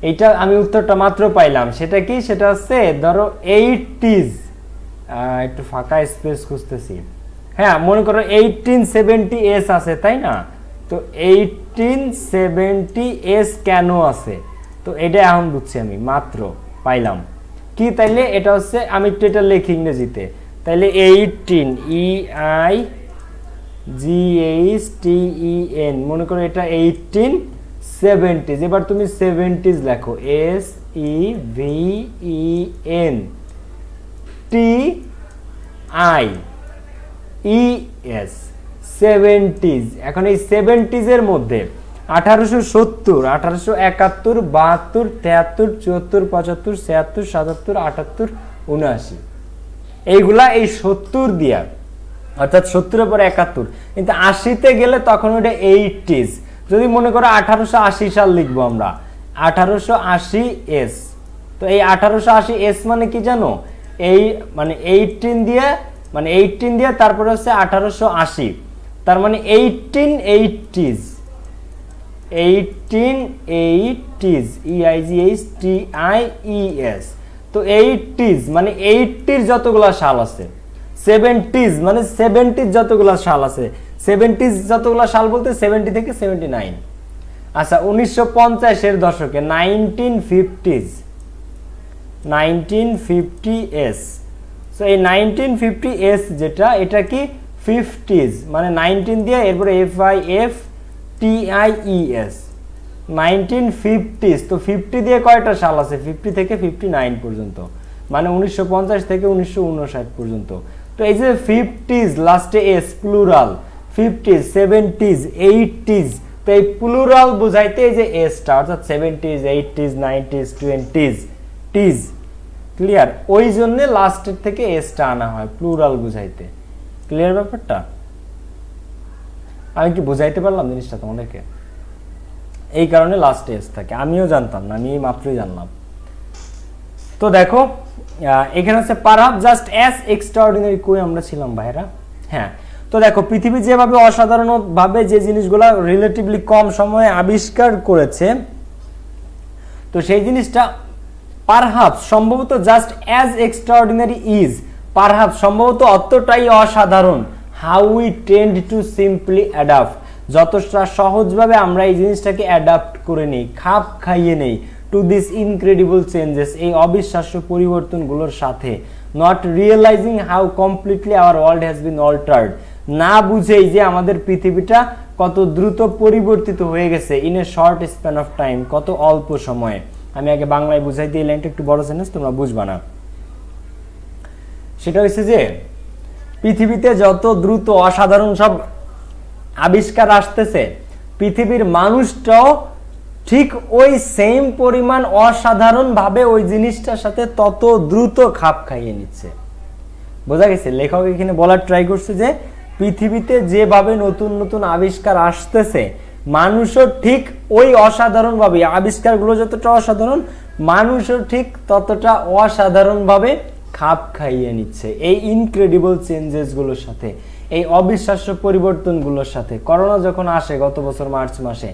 এইটা আমি উত্তরটা মাত্র পাইলাম, সেটা কি? সেটা হচ্ছে ধরো 80s, একটু ফাঁকা স্পেস খুঁজতেছি। হ্যাঁ, মনে করো 1870 এস আছে, তাই না? তো 1870 এস কেন আছে, তো এটা এখন বুঝছি, আমি মাত্র পাইলাম কি। তাইলে এটা হচ্ছে, আমি একটু এটা লিখি ইংরেজিতে, তাইলে 18 EIGHTEN, মনে করো এটা 1870s, এবার তুমি 70s লেখো, SEVENTIES, 70s। এখন এই 70s এর মধ্যে 1870, 1871, 72, 73, 74, 75, 76, 77, 78, 79, এইগুলা এই 70 দিয়া, অর্থাৎ 70 এর পরে 71, কিন্তু 80-তে গেলে তখন ওটা 80s। যদি মনে করো 1880 সাল লিখবো আমরা, 1880 এস, তো এই 1880 এস মানে কি জানো? এই মানে 18 দিয়ে, মানে 18 দিয়ে তারপরে হচ্ছে 1880, তার মানে 1880s, 1880s, EIGHTIES। তো 80s মানে 80-র যতগুলা সাল আছে, 70s মানে 70-র যতগুলা সাল আছে, 70s যতগুলা সাল বলতে 70 থেকে 79। আচ্ছা 1950 এর দশকে 1950s, 1950s, সো এই 1950s যেটা, এটা কি 50s, মানে 19 দিয়ে এরপরে FIFTIES, 1950s। তো 50 দিয়ে কয়টা সাল আছে? 50 থেকে 59 পর্যন্ত, মানে 1950 থেকে 1959 পর্যন্ত। তো এই যে 50s লাস্টে S, plural, 50s, 70s, 80s, তো এই প্লুরাল বোঝাইতে এই যে এসটা, অর্থাৎ 70s, 80s, 90s, 20s, টিজ। তো ক্লিয়ার? ওই জন্য লাস্টের থেকে এসটা আনা হয় প্লুরাল বুঝাইতে। ক্লিয়ার ব্যাপারটা? আমি কি বুঝাইতে পারলাম জিনিসটা তোমাদেরকে? এই কারণে লাস্টে এস থাকে। আমিও জানতাম না, আমি মাত্রই জানলাম। তো দেখো এখানে হচ্ছে পারহাপ জাস্ট অ্যাজ এক্সট্রাঅর্ডিনারি, কই আমরা ছিলাম ভাইরা? হ্যাঁ, তো দেখো পৃথিবী যেভাবে অসাধারণভাবে যে জিনিসগুলো রিলেটিভলি কম সময়ে আবিষ্কার করেছে, তো সেই জিনিসটা পারহাপস সম্ভবত just as extraordinary is, perhaps সম্ভবত অতটাই অসাধারণ, how we tend two simply adapt, যতটা সহজভাবে আমরা এই জিনিসটাকে অ্যাডাপ্ট করে নিই, খাপ খাইয়ে নেই, টু দিস ইনক্রেডিবল চেঞ্জেস, এই অবিশ্বাস্য পরিবর্তনগুলোর সাথে, not realising how completely our world has been altered, না বুঝেই যে আমাদের পৃথিবীটা কত দ্রুত পরিবর্তিত হয়ে গেছে in a short span of time, কত অল্প সময়ে। আমি আগে বাংলায় বুঝাই দিই, লাইনটা একটু বড় সেন্টেন্স, তোমরা বুঝবা না। সেটা হচ্ছে যে পৃথিবীতে যত দ্রুত অসাধারণ সব আবিষ্কার আসতেছে, পৃথিবীর মানুষটাও ঠিক ওই সেম পরিমাণ অসাধারণ ভাবে ওই জিনিসটার সাথে তত দ্রুত খাপ খাইয়ে নিচ্ছে। বোঝা গেছে? লেখক এখানে বলার ট্রাই করছে যে পৃথিবীতে যেভাবে নতুন নতুন আবিষ্কার আসতেছে, মানুষও ঠিক ওই অসাধারণ ভাবে, আবিষ্কারগুলো যতটা অসাধারণ, মানুষও ঠিক ততটা অসাধারণ ভাবে খাপ খাইয়ে নিচ্ছে এই ইনক্রেডিবল চেঞ্জেস গুলোর সাথে, এই অবিশ্বাস্য পরিবর্তনগুলোর সাথে। করোনা যখন আসে গত বছর মার্চ মাসে,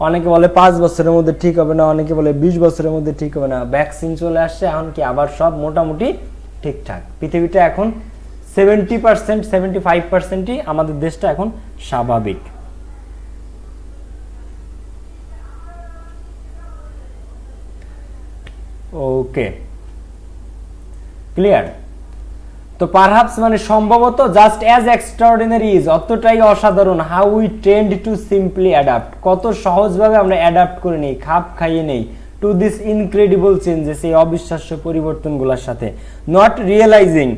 অনেকে বলে 5 বছরের মধ্যে ঠিক হবে না, অনেকে বলে 20 বছরের মধ্যে ঠিক হবে না। ভ্যাকসিন চলে আসছে, এখন কি আবার সব মোটামুটি ঠিকঠাক। পৃথিবীটা এখন 70%, 75%ই আমাদের দেশটা এখন স্বাভাবিক। ওকে, ক্লিয়ার? তো পারহাপস মানে সম্ভবত জাস্ট অ্যাজ এক্সট্রাঅর্ডিনারি ইজ, অতটাই অসাধারণ, how we tend two simply adapt, কত সহজভাবে আমরা অ্যাডাপ্ট করে নেই, খাপ খাইয়ে নেই, টু দিস ইনক্রেডিবল চেঞ্জেস, এই অবিশ্বাস্য পরিবর্তনগুলোর সাথে, নট রিয়েলাইজিং,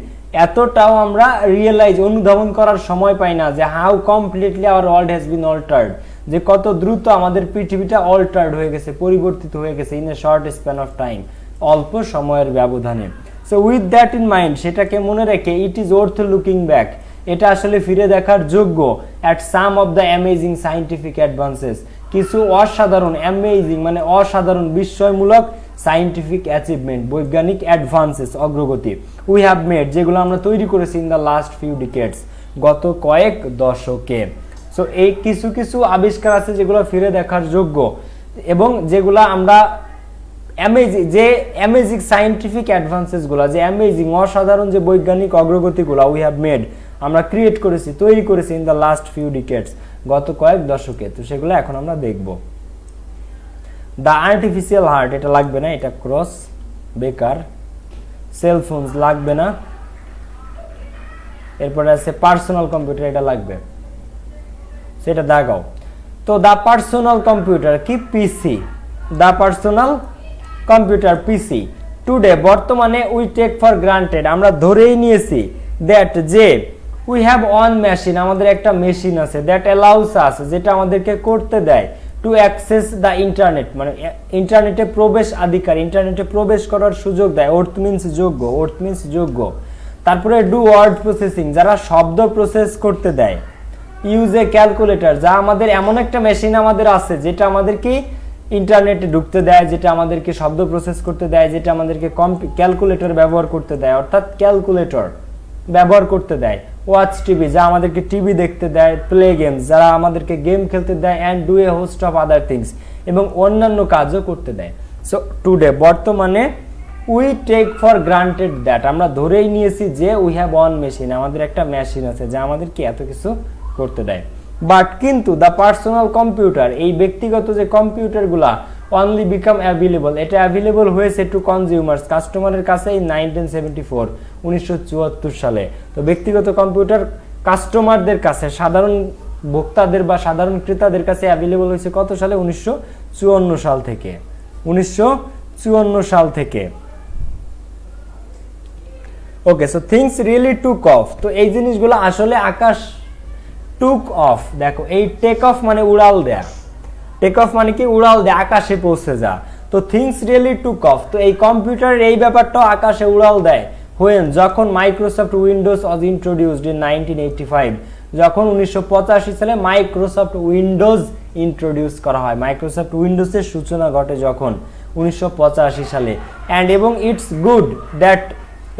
এতটাও আমরা রিয়েলাইজ, অনুধাবন করার সময় পাই না যে how completely our world has been altered, যে কত দ্রুত আমাদের পৃথিবীটা অল্টার্ড হয়ে গেছে, পরিবর্তিত হয়ে গেছে in a short span of time, অল্প সময়ের ব্যবধানে। So with that in mind, সেটাকে মনে রেখে, it is worth looking back, এটা আসলে ফিরে দেখার যোগ্য, at some of the amazing scientific advances, কিছু অসাধারণ, অ্যামেজিং মানে অসাধারণ, বিস্ময়মূলক সাইন্টিফিক অ্যাচিভমেন্ট, বৈজ্ঞানিক অ্যাডভান্সেস, অগ্রগতি, উই হ্যাভ মেড, যেগুলো আমরা তৈরি করেছি ইন দ্য লাস্ট ফিউ ডিকেডস, গত কয়েক দশকে। সো এই কিছু কিছু আবিষ্কার আছে যেগুলো ফিরে দেখার যোগ্য, এবং যেগুলো আমরা যে অ্যামেজিং সাইন্টিফিক অ্যাডভান্সেসগুলো, যে অ্যামেজিং অসাধারণ যে বৈজ্ঞানিক অগ্রগতিগুলো, উই হ্যাভ মেড, আমরা ক্রিয়েট করেছি, তৈরি করেছি ইন দ্য লাস্ট ফিউ ডিকেডস, গত কয়েক দশকে। তো সেগুলো এখন আমরা দেখব। দ্য আর্টিফিশিয়াল হার্ট, এটা লাগবে না, এটা ক্রস, বেকার। সেলফোনস লাগবে না। এরপরে আছে পার্সোনাল কম্পিউটার, এটা লাগবে, সেটা দাগাও। তো দ্য পার্সোনাল কম্পিউটার কি? PC. The personal computer PC today, বর্তমানে, উই টেক ফর গ্রান্টেড, আমরা ধরেই নিয়েছি, দ্যাট যে, উই হ্যাভ ওয়ান মেশিন, আমাদের একটা মেশিন আছে, দ্যাট অ্যালাউস আস, যেটা আমাদেরকে করতে দেয়, টু অ্যাক্সেস দ্য ইন্টারনেট, মানে ইন্টারনেটে প্রবেশ অধিকার, ইন্টারনেটে প্রবেশ করার সুযোগ দেয়, অর্থ মিন্স যোগ্য, অর্থ মিন্স যোগ্য। তারপরে ডু ওয়ার্ড প্রসেসিং, যারা শব্দ প্রসেস করতে দেয়। ইউজ এ ক্যালকুলেটর, যা আমাদের এমন একটা মেশিন আমাদের আছে যেটা আমাদেরকে ইন্টারনেটে ঢুকতে দেয়, যেটা আমাদেরকে শব্দ প্রসেস করতে দেয়, যেটা আমাদেরকে ক্যালকুলেটর ব্যবহার করতে দেয়, অর্থাৎ ক্যালকুলেটর ব্যবহার করতে দেয়। ওয়াচ টিভি, যা আমাদেরকে টিভি দেখতে দেয়। প্লে গেমস, যারা আমাদেরকে গেম খেলতে দেয়। And do a host of other things, এবং অন্যান্য কাজও করতে দেয়। সো টুডে, বর্তমানে, we take for granted that, আমরা ধরেই নিয়েছি যে, উই হ্যাভ ওয়ান মেশিন, আমাদের একটা মেশিন আছে যা আমাদেরকে এত কিছু করতে দেয়। বাট কিন্তু দ্য পার্সোনাল কম্পিউটার, এই ব্যক্তিগত যে কম্পিউটারগুলা, অনলি বিকাম অ্যাভেলেবল, এটা অ্যাভেলেবল হয়েছে টু কনজিউমার্স, কাস্টমারের কাছে, ইন 1974, 1974 সালে। তো ব্যক্তিগত কম্পিউটার কাস্টমারদের কাছে, সাধারণ ভোক্তাদের বা সাধারণ ক্রেতাদের কাছে অ্যাভেলেবল হয়েছে কত সালে? 1954 সাল থেকে। 1954 সাল থেকে। Okay, so things really took off, তো এই জিনিসগুলো আসলে আকাশ টুক অফ, দেখো এই টেক অফ মানে উড়াল দেয়া, টেক অফ মানে কি? উড়াল দেয়া, আকাশে পৌঁছে যা। তো তো থিংস রিয়েলি টুক অফ, তো এই কম্পিউটারের এই ব্যাপারটাও আকাশে উড়াল দেয় হোয়েন, যখন Microsoft Windows was introduced in 1985, যখন 1985 সালে মাইক্রোসফট উইন্ডোজ ইন্ট্রোডিউস করা হয়, মাইক্রোসফট উইন্ডোজের সূচনা ঘটে যখন 1985 সালে। অ্যান্ড এবং ইটস গুড দ্যাট,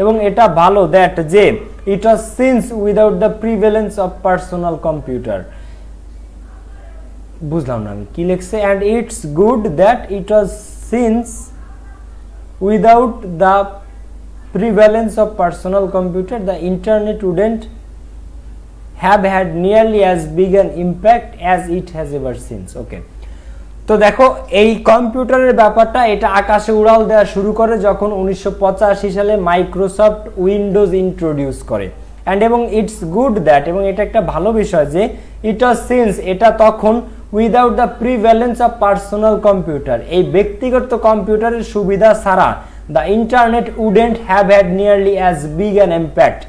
এবং এটা ভালো দ্যাট যে it was since without the prevalence of personal computer. বুঝলাম না আমি কি লিখছে। And it's good that it was since without the prevalence of personal computer, the internet wouldn't have had nearly as big an impact as it has ever since. Okay, তো দেখো এই কম্পিউটারের ব্যাপারটা এটা আকাশে উড়াল দেওয়া শুরু করে যখন 1985 সালে মাইক্রোসফট উইন্ডোজ ইন্ট্রোডিউস করে। অ্যান্ড এবং ইটস গুড দ্যাট, এবং এটা একটা ভালো বিষয় যে ইট ওয়াজ সিন্স, এটা তখন without the prevalence of personal computer, এই ব্যক্তিগত কম্পিউটারের সুবিধা ছাড়া the internet wouldn't have had nearly as big an impact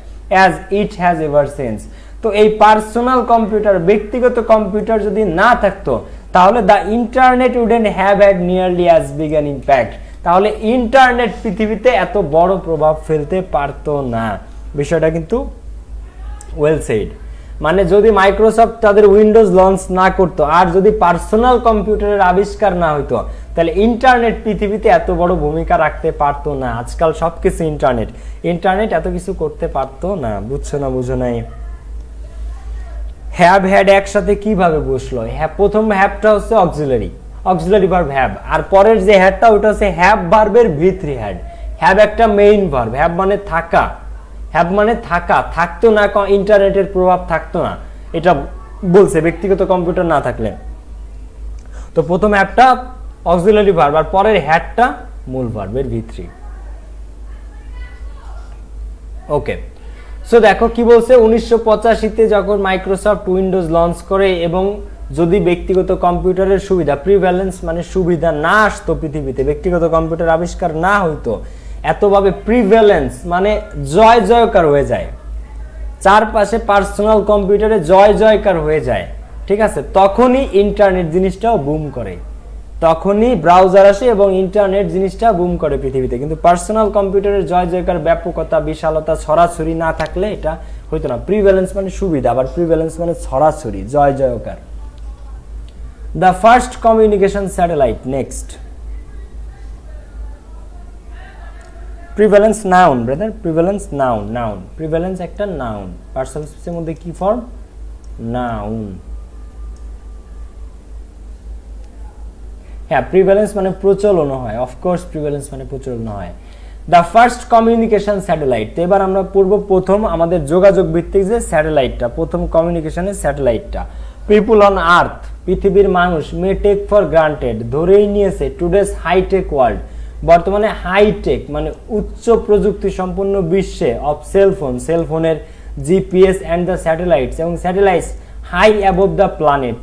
as it has ever since. তো এই পার্সোনাল কম্পিউটার, ব্যক্তিগত কম্পিউটার যদি না থাকতো তাহলে the internet wouldn't have had nearly as big an impact, তাহলে ইন্টারনেট পৃথিবীতে এত বড় প্রভাব ফেলতে পারতো না। বিষয়টা কিন্তু ওয়েল সেড। মানে যদি মাইক্রোসফট তাদের উইন্ডোজ লঞ্চ না করতো আর যদি পার্সোনাল কম্পিউটারের আবিষ্কার না হইতো তাহলে ইন্টারনেট পৃথিবীতে এত বড় ভূমিকা রাখতে পারতো না। আজকাল সবকিছু ইন্টারনেট এত কিছু করতে পারতো না। বুঝছো না? বুঝো নাই? হ্যাভ হ্যাড একসাথে কিভাবে বসলো? হ্যাঁ, প্রথম হ্যাভটা হচ্ছে অক্সিলারি ভার্ব হ্যাভ, আর পরের যে হ্যাডটা ওটা হচ্ছে হ্যাভ ভার্বের ভি3 হ্যাড। হ্যাভ একটা মেইন ভার্ব, হ্যাভ মানে থাকা, থাকতো না, ইন্টারনেটের প্রভাব থাকতো না, এটা বলছে ব্যক্তিগত কম্পিউটার না থাকলে। তো প্রথম হ্যাভটা অক্সিলারি ভার্ব আর পরের হ্যাডটা মূল ভার্বের ভি3। ওকে, সো দেখো কি বলছে, 1985-তে যখন মাইক্রোসফট উইন্ডোজ লঞ্চ করে এবং যদি ব্যক্তিগত কম্পিউটারের সুবিধা, প্রিভ্যালেন্স মানে সুবিধা না আসতো পৃথিবীতে, ব্যক্তিগত কম্পিউটার আবিষ্কার না হইতো, এতভাবে প্রিভ্যালেন্স মানে জয় জয়কার হয়ে যায়, চারপাশে পার্সোনাল কম্পিউটারে জয় জয়কার হয়ে যায়, ঠিক আছে, তখনই ইন্টারনেট জিনিসটাও বুম করে, তখনই ব্রাউজার আসে এবং ইন্টারনেট জিনিসটা বুম করে পৃথিবীতে। কিন্তু পার্সোনাল কম্পিউটারের জয় জয়কার, ব্যাপকতা, বিশালতা, ছড়াছড়ি না থাকলে এটা হইতো না। প্রিভ্যালেন্স মানে সুবিধা, আবার প্রিভ্যালেন্স মানে ছড়াছড়ি, জয় জয়কার। The first communication satellite. Next, prevalence noun brother, prevalence noun, prevalence একটা নাউন, পার্টস অফ স্পিচের মধ্যে কি ফর্ম? নাউন। হ্যাঁ, প্রিভ্যালেন্স মানে প্রচলন হয়, অফকোর্স প্রিভ্যালেন্স মানে প্রচলন হয়। The first communication satellite. তো এবার আমরা পড়ব প্রথম আমাদের যোগাযোগ ভিত্তিক যে স্যাটেলাইটটা, প্রথম কমিউনিকেশনের স্যাটেলাইটটা। পিপল অন আর্থ, পৃথিবীর মানুষ, মে টেক ফর গ্রান্টেড, ধরেই নিয়েছে, টুডেস হাইটেক ওয়ার্ল্ড, বর্তমানে হাইটেক মানে উচ্চ প্রযুক্তি সম্পন্ন বিশ্বে, অফ সেলফোন, সেলফোনের, জিপিএস অ্যান্ড দ্য স্যাটেলাইটস, এবং satellites high above the planet,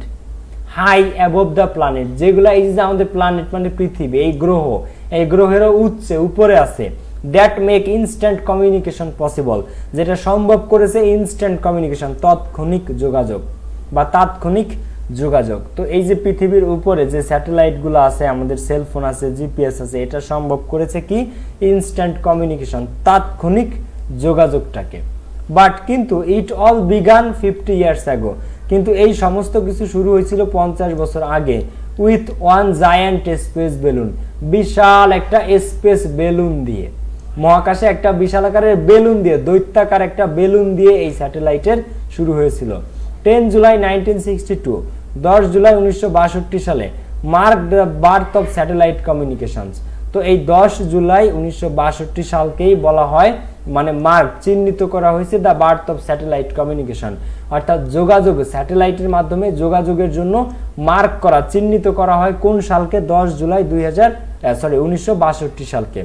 high above the planet, যেগুলো এই যে আমাদের প্ল্যানেট মানে পৃথিবী, এই গ্রহ, এই গ্রহেরও উচ্চে উপরে আছে, that make instant communication possible, যেটা সম্ভব করেছে ইনস্ট্যান্ট কমিউনিকেশন, তৎক্ষণিক যোগাযোগ বা তাৎক্ষণিক যোগাযোগ। তো এই যে পৃথিবীর উপরে যে স্যাটেলাইটগুলো আছে, আমাদের সেলফোন আছে, জিপিএস আছে, এটা সম্ভব করেছে কি? ইনস্ট্যান্ট কমিউনিকেশন, তাৎক্ষণিক যোগাযোগটাকে। বাট কিন্তু it all began 50 years ago, কিন্তু এই সমস্ত কিছু শুরু হয়েছিল 50 বছর আগে, with one giant space balloon, বিশাল একটা স্পেস বেলুন দিয়ে, মহাকাশে একটা বিশাল আকারের বেলুন দিয়ে, দৈত্যাকার একটা বেলুন দিয়ে এই স্যাটেলাইটের শুরু হয়েছিল। 10 জুলাই 1962, 10 জুলাই 1962 সালে mark the birth of satellite communications. তো এই 10 জুলাই 1962 সালকেই বলা হয়, মানে মার্ক, চিহ্নিত করা হয়েছে the birth of satellite communication, অর্থাৎ যোগাযোগ, স্যাটেলাইটের মাধ্যমে যোগাযোগের জন্য মার্ক করা, চিহ্নিত করা হয় কোন সালকে? 10 জুলাই 1962 সালকে।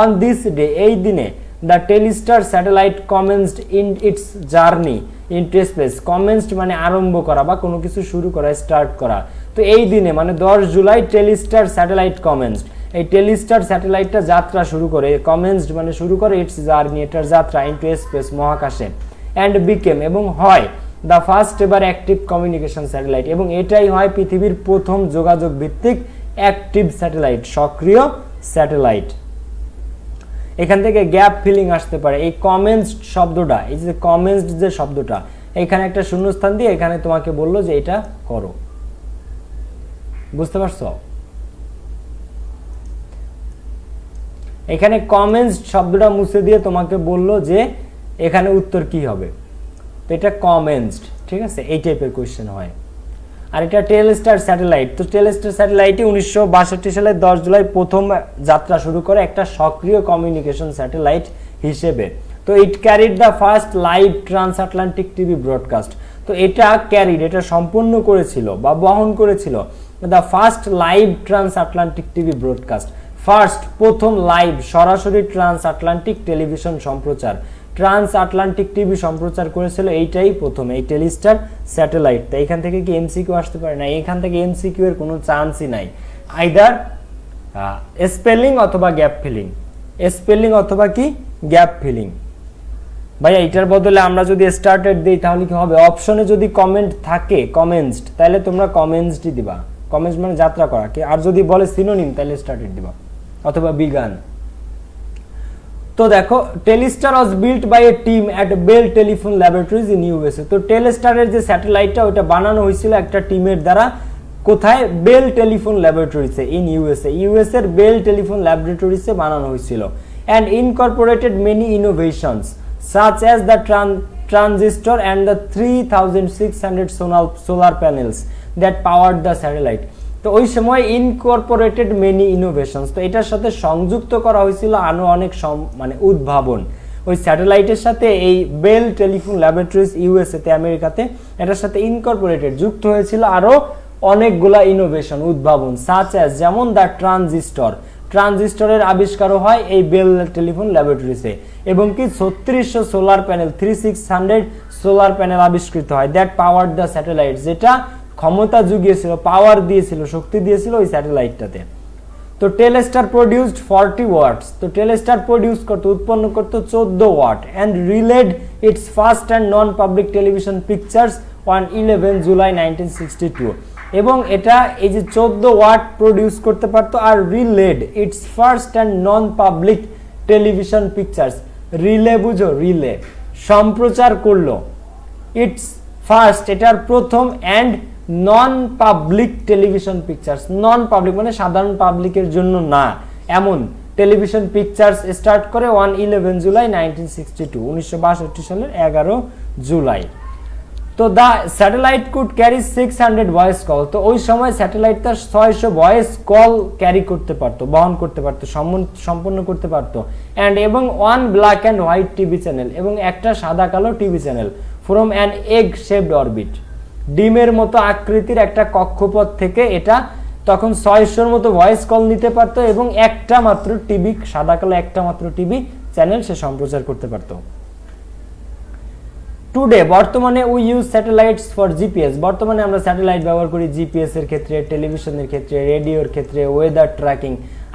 অন দিস ডে, এই দিনে, the Telestar satellite commenced in it's journey into space, commenced মানে আরম্ভ করা বা কোনো কিছু শুরু করা, স্টার্ট করা। তো এই দিনে মানে 10 জুলাই টেলিস্টার স্যাটেলাইট কমেন্সড, এই টেলিস্টার স্যাটেলাইটটা যাত্রা শুরু করে, কমেন্সড মানে শুরু করে, ইটস জার্নি এটার যাত্রা, ইনটু স্পেস মহাকাশে, অ্যান্ড বিকেম এবং হয় the first ever active communication satellite, এবং এটাই হয় পৃথিবীর প্রথম যোগাযোগ ভিত্তিক অ্যাক্টিভ স্যাটেলাইট, সক্রিয় স্যাটেলাইট। এখান থেকে গ্যাপ ফিলিং আসতে পারে। এই কমেন্সড শব্দটা, এই যে কমেন্সড যে শব্দটা, এখানে একটা শূন্যস্থান দিয়ে এখানে তোমাকে বললো যে এটা করো, বুঝতে পারছো? এখানে কমেন্সড শব্দটা মুছে দিয়ে তোমাকে বললো যে এখানে উত্তর কি হবে, তো এটা কমেন্সড, ঠিক আছে? এই টাইপের কোয়েশ্চেন হয়। আর এটা টেলস্টার স্যাটেলাইট। তো টেলস্টার স্যাটেলাইটে 1962 সালের 10 জুলাই প্রথম যাত্রা শুরু করে একটা সক্রিয় কমিউনিকেশন স্যাটেলাইট হিসেবে। তো it carried the first live transatlantic TV broadcast. তো এটা ক্যারিড, এটা সম্পন্ন করেছিল বা বহন করেছিল the first live transatlantic TV broadcast, first প্রথম লাইভ সরাসরি ট্রান্স আটলান্টিক টেলিভিশন সম্প্রচার, ট্রান্স আটলান্টিক টিভি সম্প্রচার করেছিল, এইটাই প্রথম, এই টেলিস্টার স্যাটেলাইট। তাই এখান থেকে কি এমসিকিউ আসতে পারে না? এখান থেকে এমসিকিউ এর কোনো চান্সই নাই, আইদার স্পেলিং অথবা গ্যাপ ফিলিং, স্পেলিং অথবা কি গ্যাপ ফিলিং। ভাইয়া এটার বদলে আমরা যদি স্টার্টেড দিই তাহলে কি হবে? অপশনে যদি কমেন্ট থাকে কমেন্সড, তাহলে তোমরা কমেন্সডই দিবা, কমেন্স মানে যাত্রা করা, আর যদি বলে সিনোনিম তাহলে স্টার্টেড দিবা অথবা বিগান। তো দেখো, Telstar was built by a team at Bell Telephone Laboratories in USA. তো টেলিস্টারের যে স্যাটেলাইটটা ওটা বানানো হয়েছিল একটা টিমের দ্বারা, কোথায়? বেল টেলিফোন ল্যাবরেটরিজে ইন ইউএসএ, ইউএসএ এর বেল টেলিফোন ল্যাবরেটরিজে বানানো হয়েছিল। And incorporated many innovations such as the transistor and the 3600 solar panels that powered the satellite। তো ওই সময় ইনকর্পোরেটেড মেনি ইনোভেশনস, তো এটার সাথে সংযুক্ত করা হয়েছিল আরো অনেক মানে উদ্ভাবন ওই স্যাটেলাইটের সাথে। এই বেল টেলিফোন ল্যাবরেটরিজ ইউএসএ তে, আমেরিকাতে, এটার সাথে ইনকর্পোরেটেড যুক্ত হয়েছিল আরো অনেকগুলা ইনোভেশন, উদ্ভাবন, সাচ অ্যাজ যেমন দ্য ট্রানজিস্টর, ট্রানজিস্টরের আবিষ্কারও হয় এই বেল টেলিফোন ল্যাবরেটরিজে, এবং কি 3600 সোলার প্যানেল, 3600 সোলার প্যানেল আবিষ্কৃত হয়, দ্যাট পাওয়ার দ্য স্যাটেলাইট, যেটা ক্ষমতা জুগিয়েছিল, পাওয়ার দিয়েছিল, শক্তি দিয়েছিল ওই স্যাটেলাইটটাতে। তো টেলস্টার প্রডিউসড 40 ওয়াটস, তো টেলস্টার প্রডিউস করতে, উৎপন্ন করতে 14 watt, and relayed its first and non public television pictures on 11 July 1962। এবং এটা এই যে 14 ওয়াট প্রডিউস করতে পারতো, আর relayed its first and non public television pictures, relay বুঝো, রিলে সম্প্রচার করলো, ইটস ফার্স্ট এটার প্রথম, and non public television pictures, non public মানে সাধারণ পাবলিকের জন্য না এমন টেলিভিশন পিকচার্স স্টার্ট করে 11 জুলাই 1962, 1962 সালের 11 জুলাই। তো the satellite could carry 600 voice call, তো ওই সময় স্যাটেলাইটটা 600 ভয়েস কল ক্যারি করতে পারতো, বহন করতে পারতো, সম্পন্ন করতে পারতো। অ্যান্ড এবং 1 black and white TV channel, এবং একটা সাদা কালো TV channel, from an egg shaped orbit, ডিমের মতো আকৃতির একটা কক্ষপথ থেকে এটা তখন 600-র মতো ভয়েস কল নিতে পারতো, এবং একটা মাত্র টিভি, সাদা কালো একটা মাত্র টিভি চ্যানেল সে সম্প্রচার করতে পারতো। টুডে বর্তমানে we use satellites for GPS, বর্তমানে আমরা স্যাটেলাইট ব্যবহার করি জিপিএস এর ক্ষেত্রে, টেলিভিশনের ক্ষেত্রে, রেডিওর ক্ষেত্রে, ওয়েদার ট্র্যাকিং,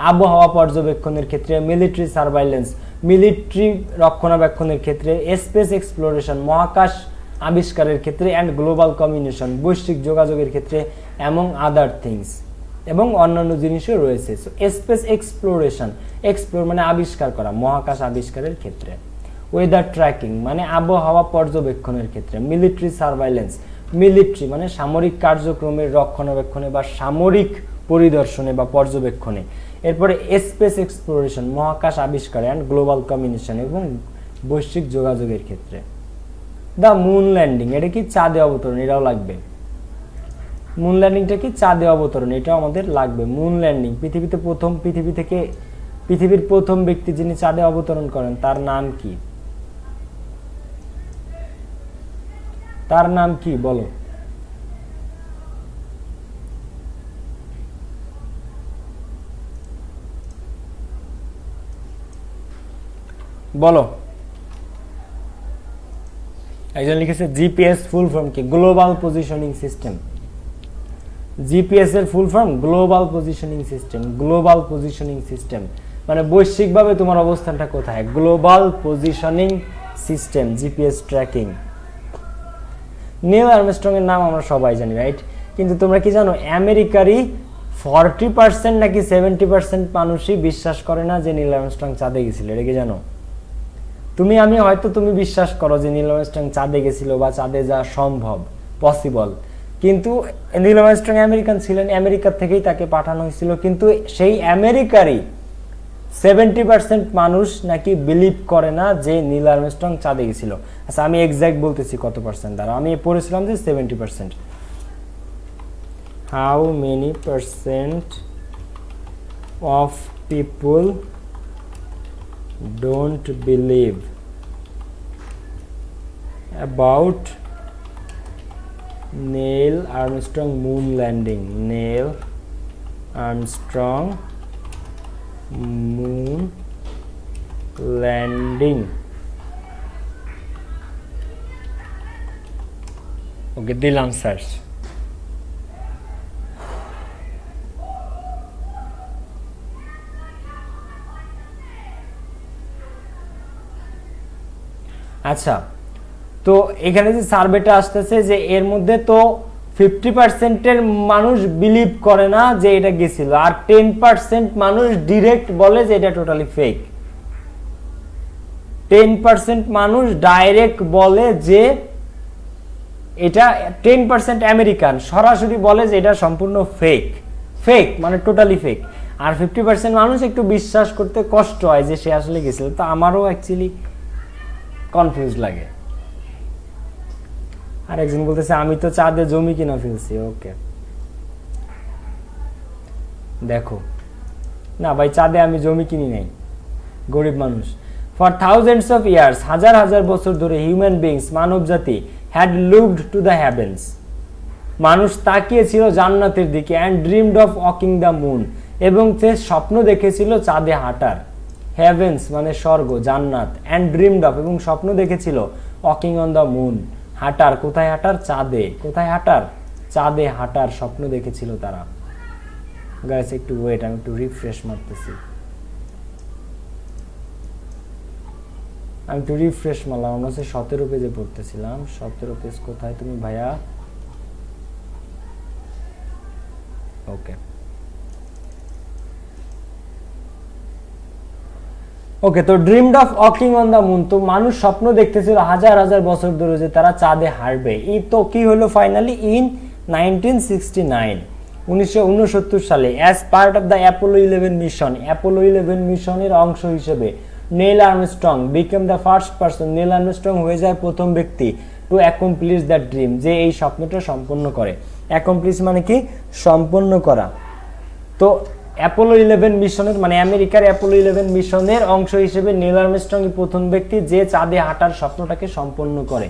আবহাওয়া পর্যবেক্ষণের ক্ষেত্রে, মিলিটারি সার্ভাইলেন্স, মিলিটারি রক্ষণাবেক্ষণের ক্ষেত্রে, স্পেস এক্সপ্লোরেশন, মহাকাশ আবিষ্কারের ক্ষেত্রে, অ্যান্ড গ্লোবাল কমিউনিকেশন, বৈশ্বিক যোগাযোগের ক্ষেত্রে, এবং আদার থিংস, এবং অন্যান্য জিনিসও রয়েছে। সো স্পেস এক্সপ্লোরেশন, এক্সপ্লোর মানে আবিষ্কার করা, মহাকাশ আবিষ্কারের ক্ষেত্রে, ওয়েদার ট্র্যাকিং মানে আবহাওয়া পর্যবেক্ষণের ক্ষেত্রে, মিলিটারি সার্ভাইলেন্স, মিলিটারি মানে সামরিক কার্যক্রমের রক্ষণাবেক্ষণে বা সামরিক পরিদর্শনে বা পর্যবেক্ষণে, এরপরে স্পেস এক্সপ্লোরেশন মহাকাশ আবিষ্কার, অ্যান্ড গ্লোবাল কমিউনিকেশন এবং বৈশ্বিক যোগাযোগের ক্ষেত্রে। দ্য মুন ল্যান্ডিং, এটা কি চাঁদে অবতরণ, এটাও লাগবে। মুন ল্যান্ডিংটা কি চাঁদে অবতরণ, এটাও আমাদের লাগবে। মুন ল্যান্ডিং পৃথিবীতে প্রথম, পৃথিবীর প্রথম ব্যক্তি যিনি চাঁদে অবতরণ করেন তার নাম কি? তার নাম কি বলো? বলো। একজন লিখেছে জিপিএস ফুল ফর্ম কি? Global positioning system. জিপিএস এর full form global positioning system. Global positioning system মানে বৈশ্বিকভাবে তোমার অবস্থানটা কোথায়, global positioning system, GPS tracking. Neil Armstrong এর নাম আমরা সবাই জানি, রাইট? কিন্তু তোমরা কি জানো আমেরিকারই 40% নাকি 70% মানুষই বিশ্বাস করে না যে নীল আর্মস্ট্রং চাঁদে গেছিল, এটা কি জানো? তুমি আমি হয়তো তুমি বিশ্বাস করো যে নীল আর্মস্ট্রং চাঁদে গেছিল বা চাঁদে যাওয়া সম্ভব, পসিবল, কিন্তু নীল আর্মস্ট্রং আমেরিকান ছিলেন, আমেরিকা থেকেই তাকে পাঠানো হয়েছিল, কিন্তু সেই আমেরিকারই 70% মানুষ নাকি বিলিভ করে না যে নীল আর্মস্ট্রং চাঁদে গেছিল। আচ্ছা আমি এক্সাক্ট বলতেছি কত পার্সেন্ট, দ্বারা আমি পড়েছিলাম যে 70%। How many percent of people don't believe about Neil Armstrong moon landing, Neil Armstrong moon landing. Okay, দিলাম সার্চ। আচ্ছা, তো এখানে যে সার্ভেটা আসতেছে যে এর মধ্যে তো 50%-এর মানুষ বিলিভ করে না যে এটা গেছিল, আর 10% মানুষ ডিরেক্ট বলে যে এটা টোটালি ফেক। 10% মানুষ ডাইরেক্ট বলে যে এটা, 10% আমেরিকান সরাসরি বলে যে এটা সম্পূর্ণ ফেক, ফেক মানে টোটালি ফেক। আর 50% মানুষ একটু বিশ্বাস করতে কষ্ট হয় যে সে আসলে গেছিল। তো আমারও অ্যাকচুয়ালি কনফিউজ লাগে। আর একজন বলতেছে আমি তো চাঁদে জমি কিনা ফেলছি। ওকে, দেখো না ভাই, চাঁদে আমি জমি কিনি নাই, গরিব মানুষ। ফর থাউজেন্ডস অফ ইয়ার্স, হাজার হাজার বছর ধরে হিউম্যান বিংস, মানব জাতি, had looked to the heavens, মানুষ তাকিয়েছিল জান্নাতের দিকে, and dreamed of walking the moon, এবং সে স্বপ্ন দেখেছিল চাঁদে হাঁটার। হেভেন্স মানে স্বর্গ, জান্নাত, অ্যান্ড ড্রিমড অফ এবং স্বপ্ন দেখেছিল, ওয়াকিং অন দ্য মুন হাঁটার, কোথায় হাঁটার? চাঁদে। কোথায় হাঁটার? চাঁদে হাঁটার স্বপ্ন দেখেছিল তারা। গাইস একটু ওয়েট, আমি একটু রিফ্রেশ মারতেছি, আমি একটু রিফ্রেশ মারলাম। আমরা 17 পেজে পড়তেছিলাম। 17 পেজ কোথায় তুমি ভাইয়া? ওকে ওকে, তো dreamed of walking on the moon, তো মানুষ স্বপ্ন দেখতেছিল হাজার হাজার বছর ধরে যে তারা চাঁদে হাঁটবে। এই তো কি হলো ফাইনালি ইন 1969 সালে, as part of the Apollo 11 mission, Apollo 11 মিশনের অংশ হিসেবে nail Armstrong became the first person, nail Armstrong হয়ে যায় প্রথম ব্যক্তি টু অ্যাকমপ্লিশ দ্য ড্রিম, যে এই স্বপ্নটা সম্পন্ন করে। অ্যাকমপ্লিশ মানে কি? সম্পন্ন করা। তো অ্যাপোলো 11 মিশনের মানে আমেরিকার অ্যাপোলো 11 মিশনের অংশ হিসেবে নীল আর্মস্ট্রং প্রথম ব্যক্তি যে চাঁদে হাঁটার স্বপ্নটাকে সম্পন্ন করে।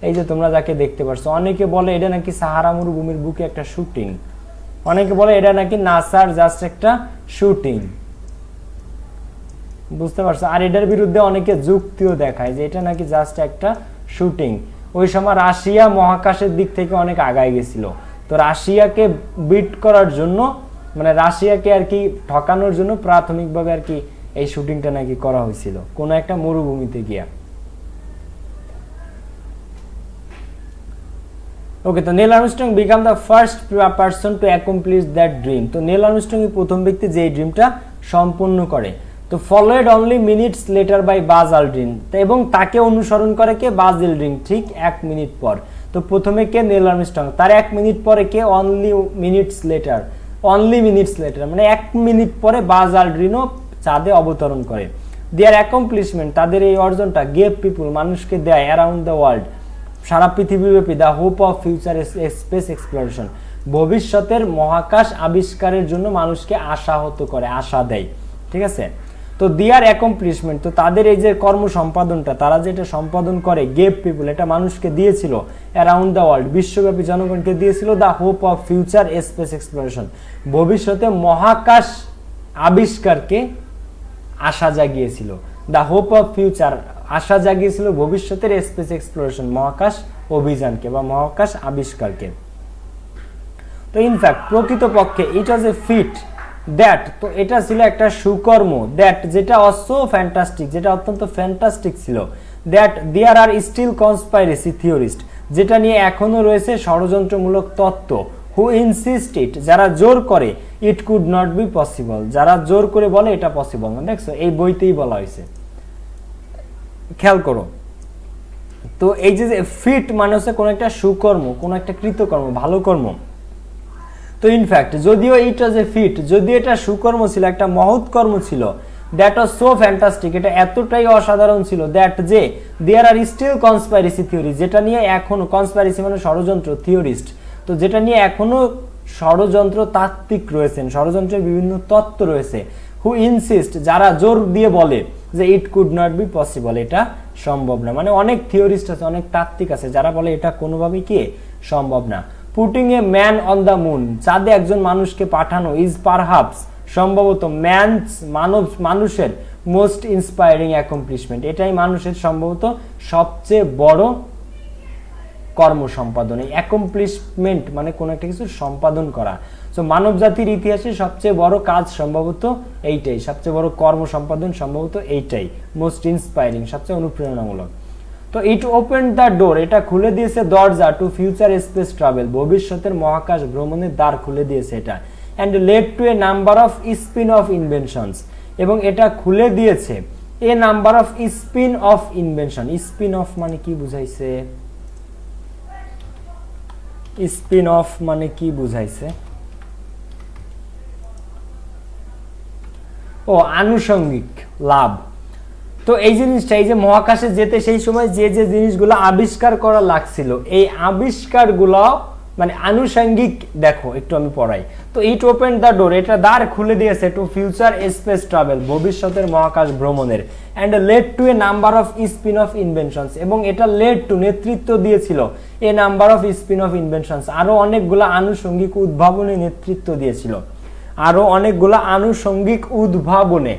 এই যে তোমরা যাকে দেখতে পারছো, অনেকে বলে এটা নাকি সাহারা মরুভূমির বুকে একটা শুটিং, অনেকে বলে এটা নাকি নাসার জাস্ট একটা শুটিং, বুঝতে পারছো? আর এটার বিরুদ্ধে অনেকে যুক্তিও দেখায় যে এটা নাকি জাস্ট একটা শুটিং। ওই সময় রাশিয়া মহাকাশের দিক থেকে অনেক আগায় গেছিল, তো রাশিয়াকে বিট করার জন্য, মানে রাশিয়াকে আর কি ঠকানোর জন্য প্রাথমিকভাবে আর কি এই শুটিংটা নাকি করা হয়েছিল কোন একটা মরুভূমিতে গিয়া। ওকে, তো Neil Armstrong became the first person to accomplish that dream, তো নেল আর্মস্ট্রং প্রথম ব্যক্তি যে এই ড্রিমটা সম্পূর্ণ করে। তো followed only minutes later by Buzz Aldrin, এবং তাকে অনুসরণ করে কে? বাজ আলড্রিন, ঠিক 1 মিনিট পর। তো প্রথমে কে? নেল আর্মস্ট্রং, তার 1 মিনিট পরে কে? Only minutes later, only minutes later মানে 1 মিনিট পরে বাজ আলড্রিনও চাঁদে অবতরণ করে। দেয়ার অ্যাকমপ্লিশমেন্ট, তাদের এই অর্জনটা, গেভ পিপুল মানুষকে দেয়, অ্যারাউন্ড দ্য ওয়ার্ল্ড সারা পৃথিবীব্যাপী, the hope of future space exploration, ভবিষ্যতের মহাকাশ আবিষ্কারের জন্য মানুষকে আশাহত করে, আশা দেয়। ঠিক আছে, তো দেয়ার অ্যাকমপ্লিশমেন্ট, তো তাদের এই যে কর্ম সম্পাদনটা, তারা যেটা সম্পাদন করে, গেভ পিপুল এটা মানুষকে দিয়েছিল, অ্যারাউন্ড দ্য ওয়ার্ল্ড বিশ্বব্যাপী জনগণকে দিয়েছিল, the hope of future space exploration ভবিষ্যতে মহাকাশ আবিষ্কারকে আশা জাগিয়েছিল। দ্য হোপ অফ ফিউচার আশা জাগিয়েছিল ভবিষ্যতের স্পেস এক্সপ্লোরেশন মহাকাশ অভিযানকে বা মহাকাশ আবিষ্কারকে। তো ইনফ্যাক্ট প্রকৃতপক্ষে ইট ওয়াজ এ ফিট দ্যাট, তো এটা ছিল একটা সুকর্ম, দ্যাট যেটা অলসো ফ্যান্টাস্টিক, যেটা অত্যন্ত ফ্যান্টাস্টিক ছিল, that there are still conspiracy theorist, যেটা নিয়ে এখনো রয়েছে ষড়যন্ত্রমূলক তত্ত্ব, হু ইনসিস্ট ইট, যারা জোর করে, it could not be possible, যারা জোর করে বলে এটা পসিবল না। দেখছো এই বইতেই বলা হয়েছে, খেয়াল করো। তো এই যে ফিট মানে হচ্ছে কোনো একটা সুকর্ম, কোনো একটা কৃতকর্ম, ভালো কর্ম। তো ইনফ্যাক্ট যদিও এইটা যে ফিট, যদিও এটা সুকর্ম ছিল, একটা মহৎ কর্ম ছিল, দ্যাট ওয়াজ সো ফ্যান্টাস্টিক, এটা এতটাই অসাধারণ ছিল, দ্যাট যে দেয়ার আর স্টিল কনস্পাইরেসি থিওরি, যেটা নিয়ে এখনো, কনস্পাইরেসি মানে ষড়যন্ত্র, থিওরিস্ট, তো যেটা নিয়ে এখনো ষড়যন্ত্র তাত্ত্বিক রয়েছেন, ষড়যন্ত্রের বিভিন্ন তত্ত্ব রয়েছে। হু ইনসিস্ট, যারা জোর দিয়ে বলে যে it could not be possible, এটা সম্ভব না। মানে অনেক থিওরিস্ট আছে, অনেক তাত্ত্বিক আছে যারা বলে এটা কোনোভাবেই কি সম্ভব না। Putting a man on the moon, চাঁদে একজন মানুষকে পাঠানো, ইজ পারহাপস, সম্ভবত মানুষের মোস্ট ইন্সপায়ারিং অ্যাকমপ্লিশমেন্ট, এটাই মানুষের সম্ভবত সবচেয়ে বড় কর্ম সম্পাদন। এই অ্যাকমপ্লিশমেন্ট মানে কোনো একটা কিছু সম্পাদন করা। সো মানব জাতির ইতিহাসে সবচেয়ে বড় কাজ সম্ভবত এইটাই, সবচেয়ে বড় কর্ম সম্পাদন সম্ভবত এইটাই, মোস্ট ইন্সপায়ারিং, সবচেয়ে অনুপ্রেরণামূলক। তো ইট ওপেন দ্য ডোর, এটা খুলে দিয়েছে দরজা, টু ফিউচার স্পেস ট্রাভেল, ভবিষ্যতের মহাকাশ ভ্রমণের দ্বার খুলে দিয়েছে এটা। And led to a number of spin off inventions, এবং এটা খুলে দিয়েছে a number of spin off invention. Spin off মানে কি বুঝাইছে? স্পিন অফ মানে কি বুঝাইছে? ও আনুষঙ্গিক লাভ। তো এই জিনিসটা, এই যে মহাকাশে যেতে সেই সময় যে যে জিনিসগুলো আবিষ্কার করা লাগছিল, এই আবিষ্কারগুলো মানে আনুষঙ্গিক। দেখো একটু আমি পড়াই। তো ইট ওপেন দ্য ডোর, এটা দ্বার খুলে দিয়েছে, টু ফিউচার স্পেস ট্রাভেল, ভবিষ্যতের মহাকাশ ভ্রমণের। And led to a number of spin off inventions, এবং এটা লেড টু নেতৃত্ব দিয়েছিল a number of spin off inventions, আরো অনেকগুলো আনুষঙ্গিক উদ্ভাবনে নেতৃত্ব দিয়েছিল, আরো অনেকগুলো আনুষঙ্গিক উদ্ভাবনে।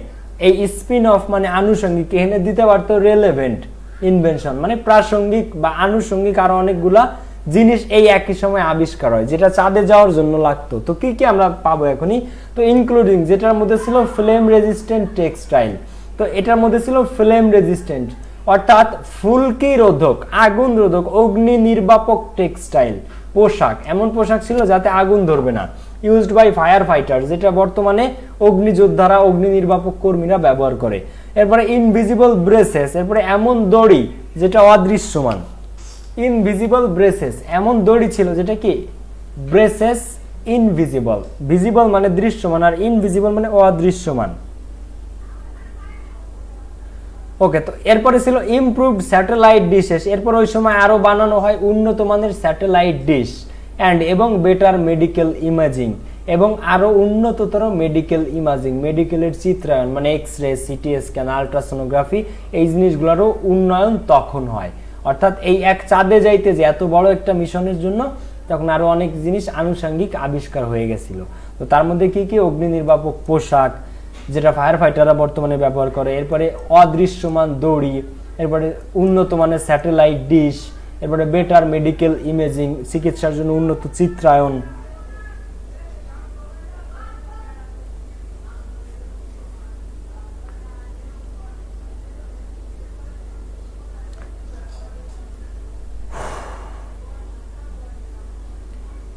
এই স্পিন অফ মানে আনুষঙ্গিক, এখানে দিতে পারতো রেলেভেন্ট, ইনভেনশন মানে প্রাসঙ্গিক বা আনুষঙ্গিক, আরো অনেকগুলা জিনিস এই একই সময় আবিষ্কার হয় যেটা চাঁদে যাওয়ার জন্য লাগতো। তো কি কি আমরা পাবো এখনই? তো ইনক্লুডিং, যেটার মধ্যে ছিল ফ্লেম রেজিস্ট্যান্ট টেক্সটাইল, তো এটার মধ্যে ছিল ফ্লেম রেজিস্ট্যান্ট অর্থাৎ ফুলকি রোধক, আগুন রোধক, অগ্নি নির্বাপক টেক্সটাইল, পোশাক, এমন পোশাক ছিল যাতে আগুন ধরবে না, ইউজড বাই ফায়ার ফাইটার, যেটা বর্তমানে অগ্নিযোদ্ধারা, অগ্নি নির্বাপক কর্মীরা ব্যবহার করে। এরপরে ইনভিজিবল ব্রেসেস, এরপরে এমন দড়ি যেটা অদৃশ্যমান, ইনভিজিবল ব্রেসেস, এমন দড়ি ছিল যেটা কি ব্রেসেস ইনভিজিবল, ভিজিবল মানে দৃশ্যমান আর ইনভিজিবল মানে অদৃশ্যমান। ওকে, তো এরপরে ছিল ইমপ্রুভড স্যাটেলাইট ডিশেস, এরপর ওই সময় আরো বানানো হয় উন্নত মানের স্যাটেলাইট ডিশ, অ্যান্ড এবং বেটার মেডিকেল ইমেজিং, এবং আরো উন্নততর মেডিকেল ইমেজিং, মেডিকেলের চিত্রায়ন মানে X ray, CT scan, ultrasonography, এই জিনিসগুলোরও উন্নয়ন তখন হয়। অর্থাৎ এই এক চাঁদে যাইতে যে এত বড় একটা মিশনের জন্য তখন আরো অনেক জিনিস আনুষঙ্গিক আবিষ্কার হয়ে গেছিল। তো তার মধ্যে কি কি? অগ্নি নির্বাপক পোশাক যেটা ফায়ার ফাইটাররা বর্তমানে ব্যবহার করে, এরপরে অদৃশ্যমান দড়ি, এরপরে উন্নত মানের স্যাটেলাইট ডিশ, এরপরে বেটার মেডিকেল ইমেজিং, চিকিৎসার জন্য উন্নত চিত্রায়ন।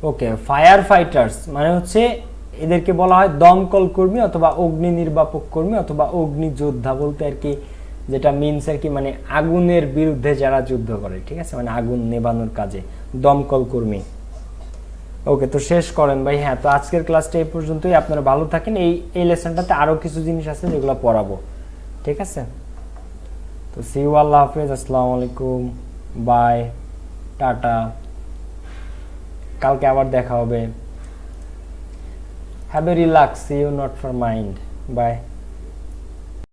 ওকে, ফায়ার ফাইটার্স মানে হচ্ছে এদেরকে বলা হয় দমকল কর্মী অথবা অগ্নি নির্বাপক কর্মী অথবা অগ্নি যোদ্ধা বলতে আর কি, যেটা মিনস আর কি মানে আগুনের বিরুদ্ধে যারা যুদ্ধ করে, ঠিক আছে, মানে আগুন নেভানোর কাজে দমকল কর্মী। ওকে, তো শেষ করেন ভাই। হ্যাঁ, তো আজকের ক্লাসটা এই পর্যন্তই। আপনারা ভালো থাকেন। এই লেসনটাতে আরো কিছু জিনিস আছে যেগুলো পড়াবো, ঠিক আছে? তো সি ইউ, আল্লাহ হাফেজ, আসসালামু আলাইকুম, বাই, টাটা, কালকে আবার দেখা হবে। Have a relax, see you, not for mind, by.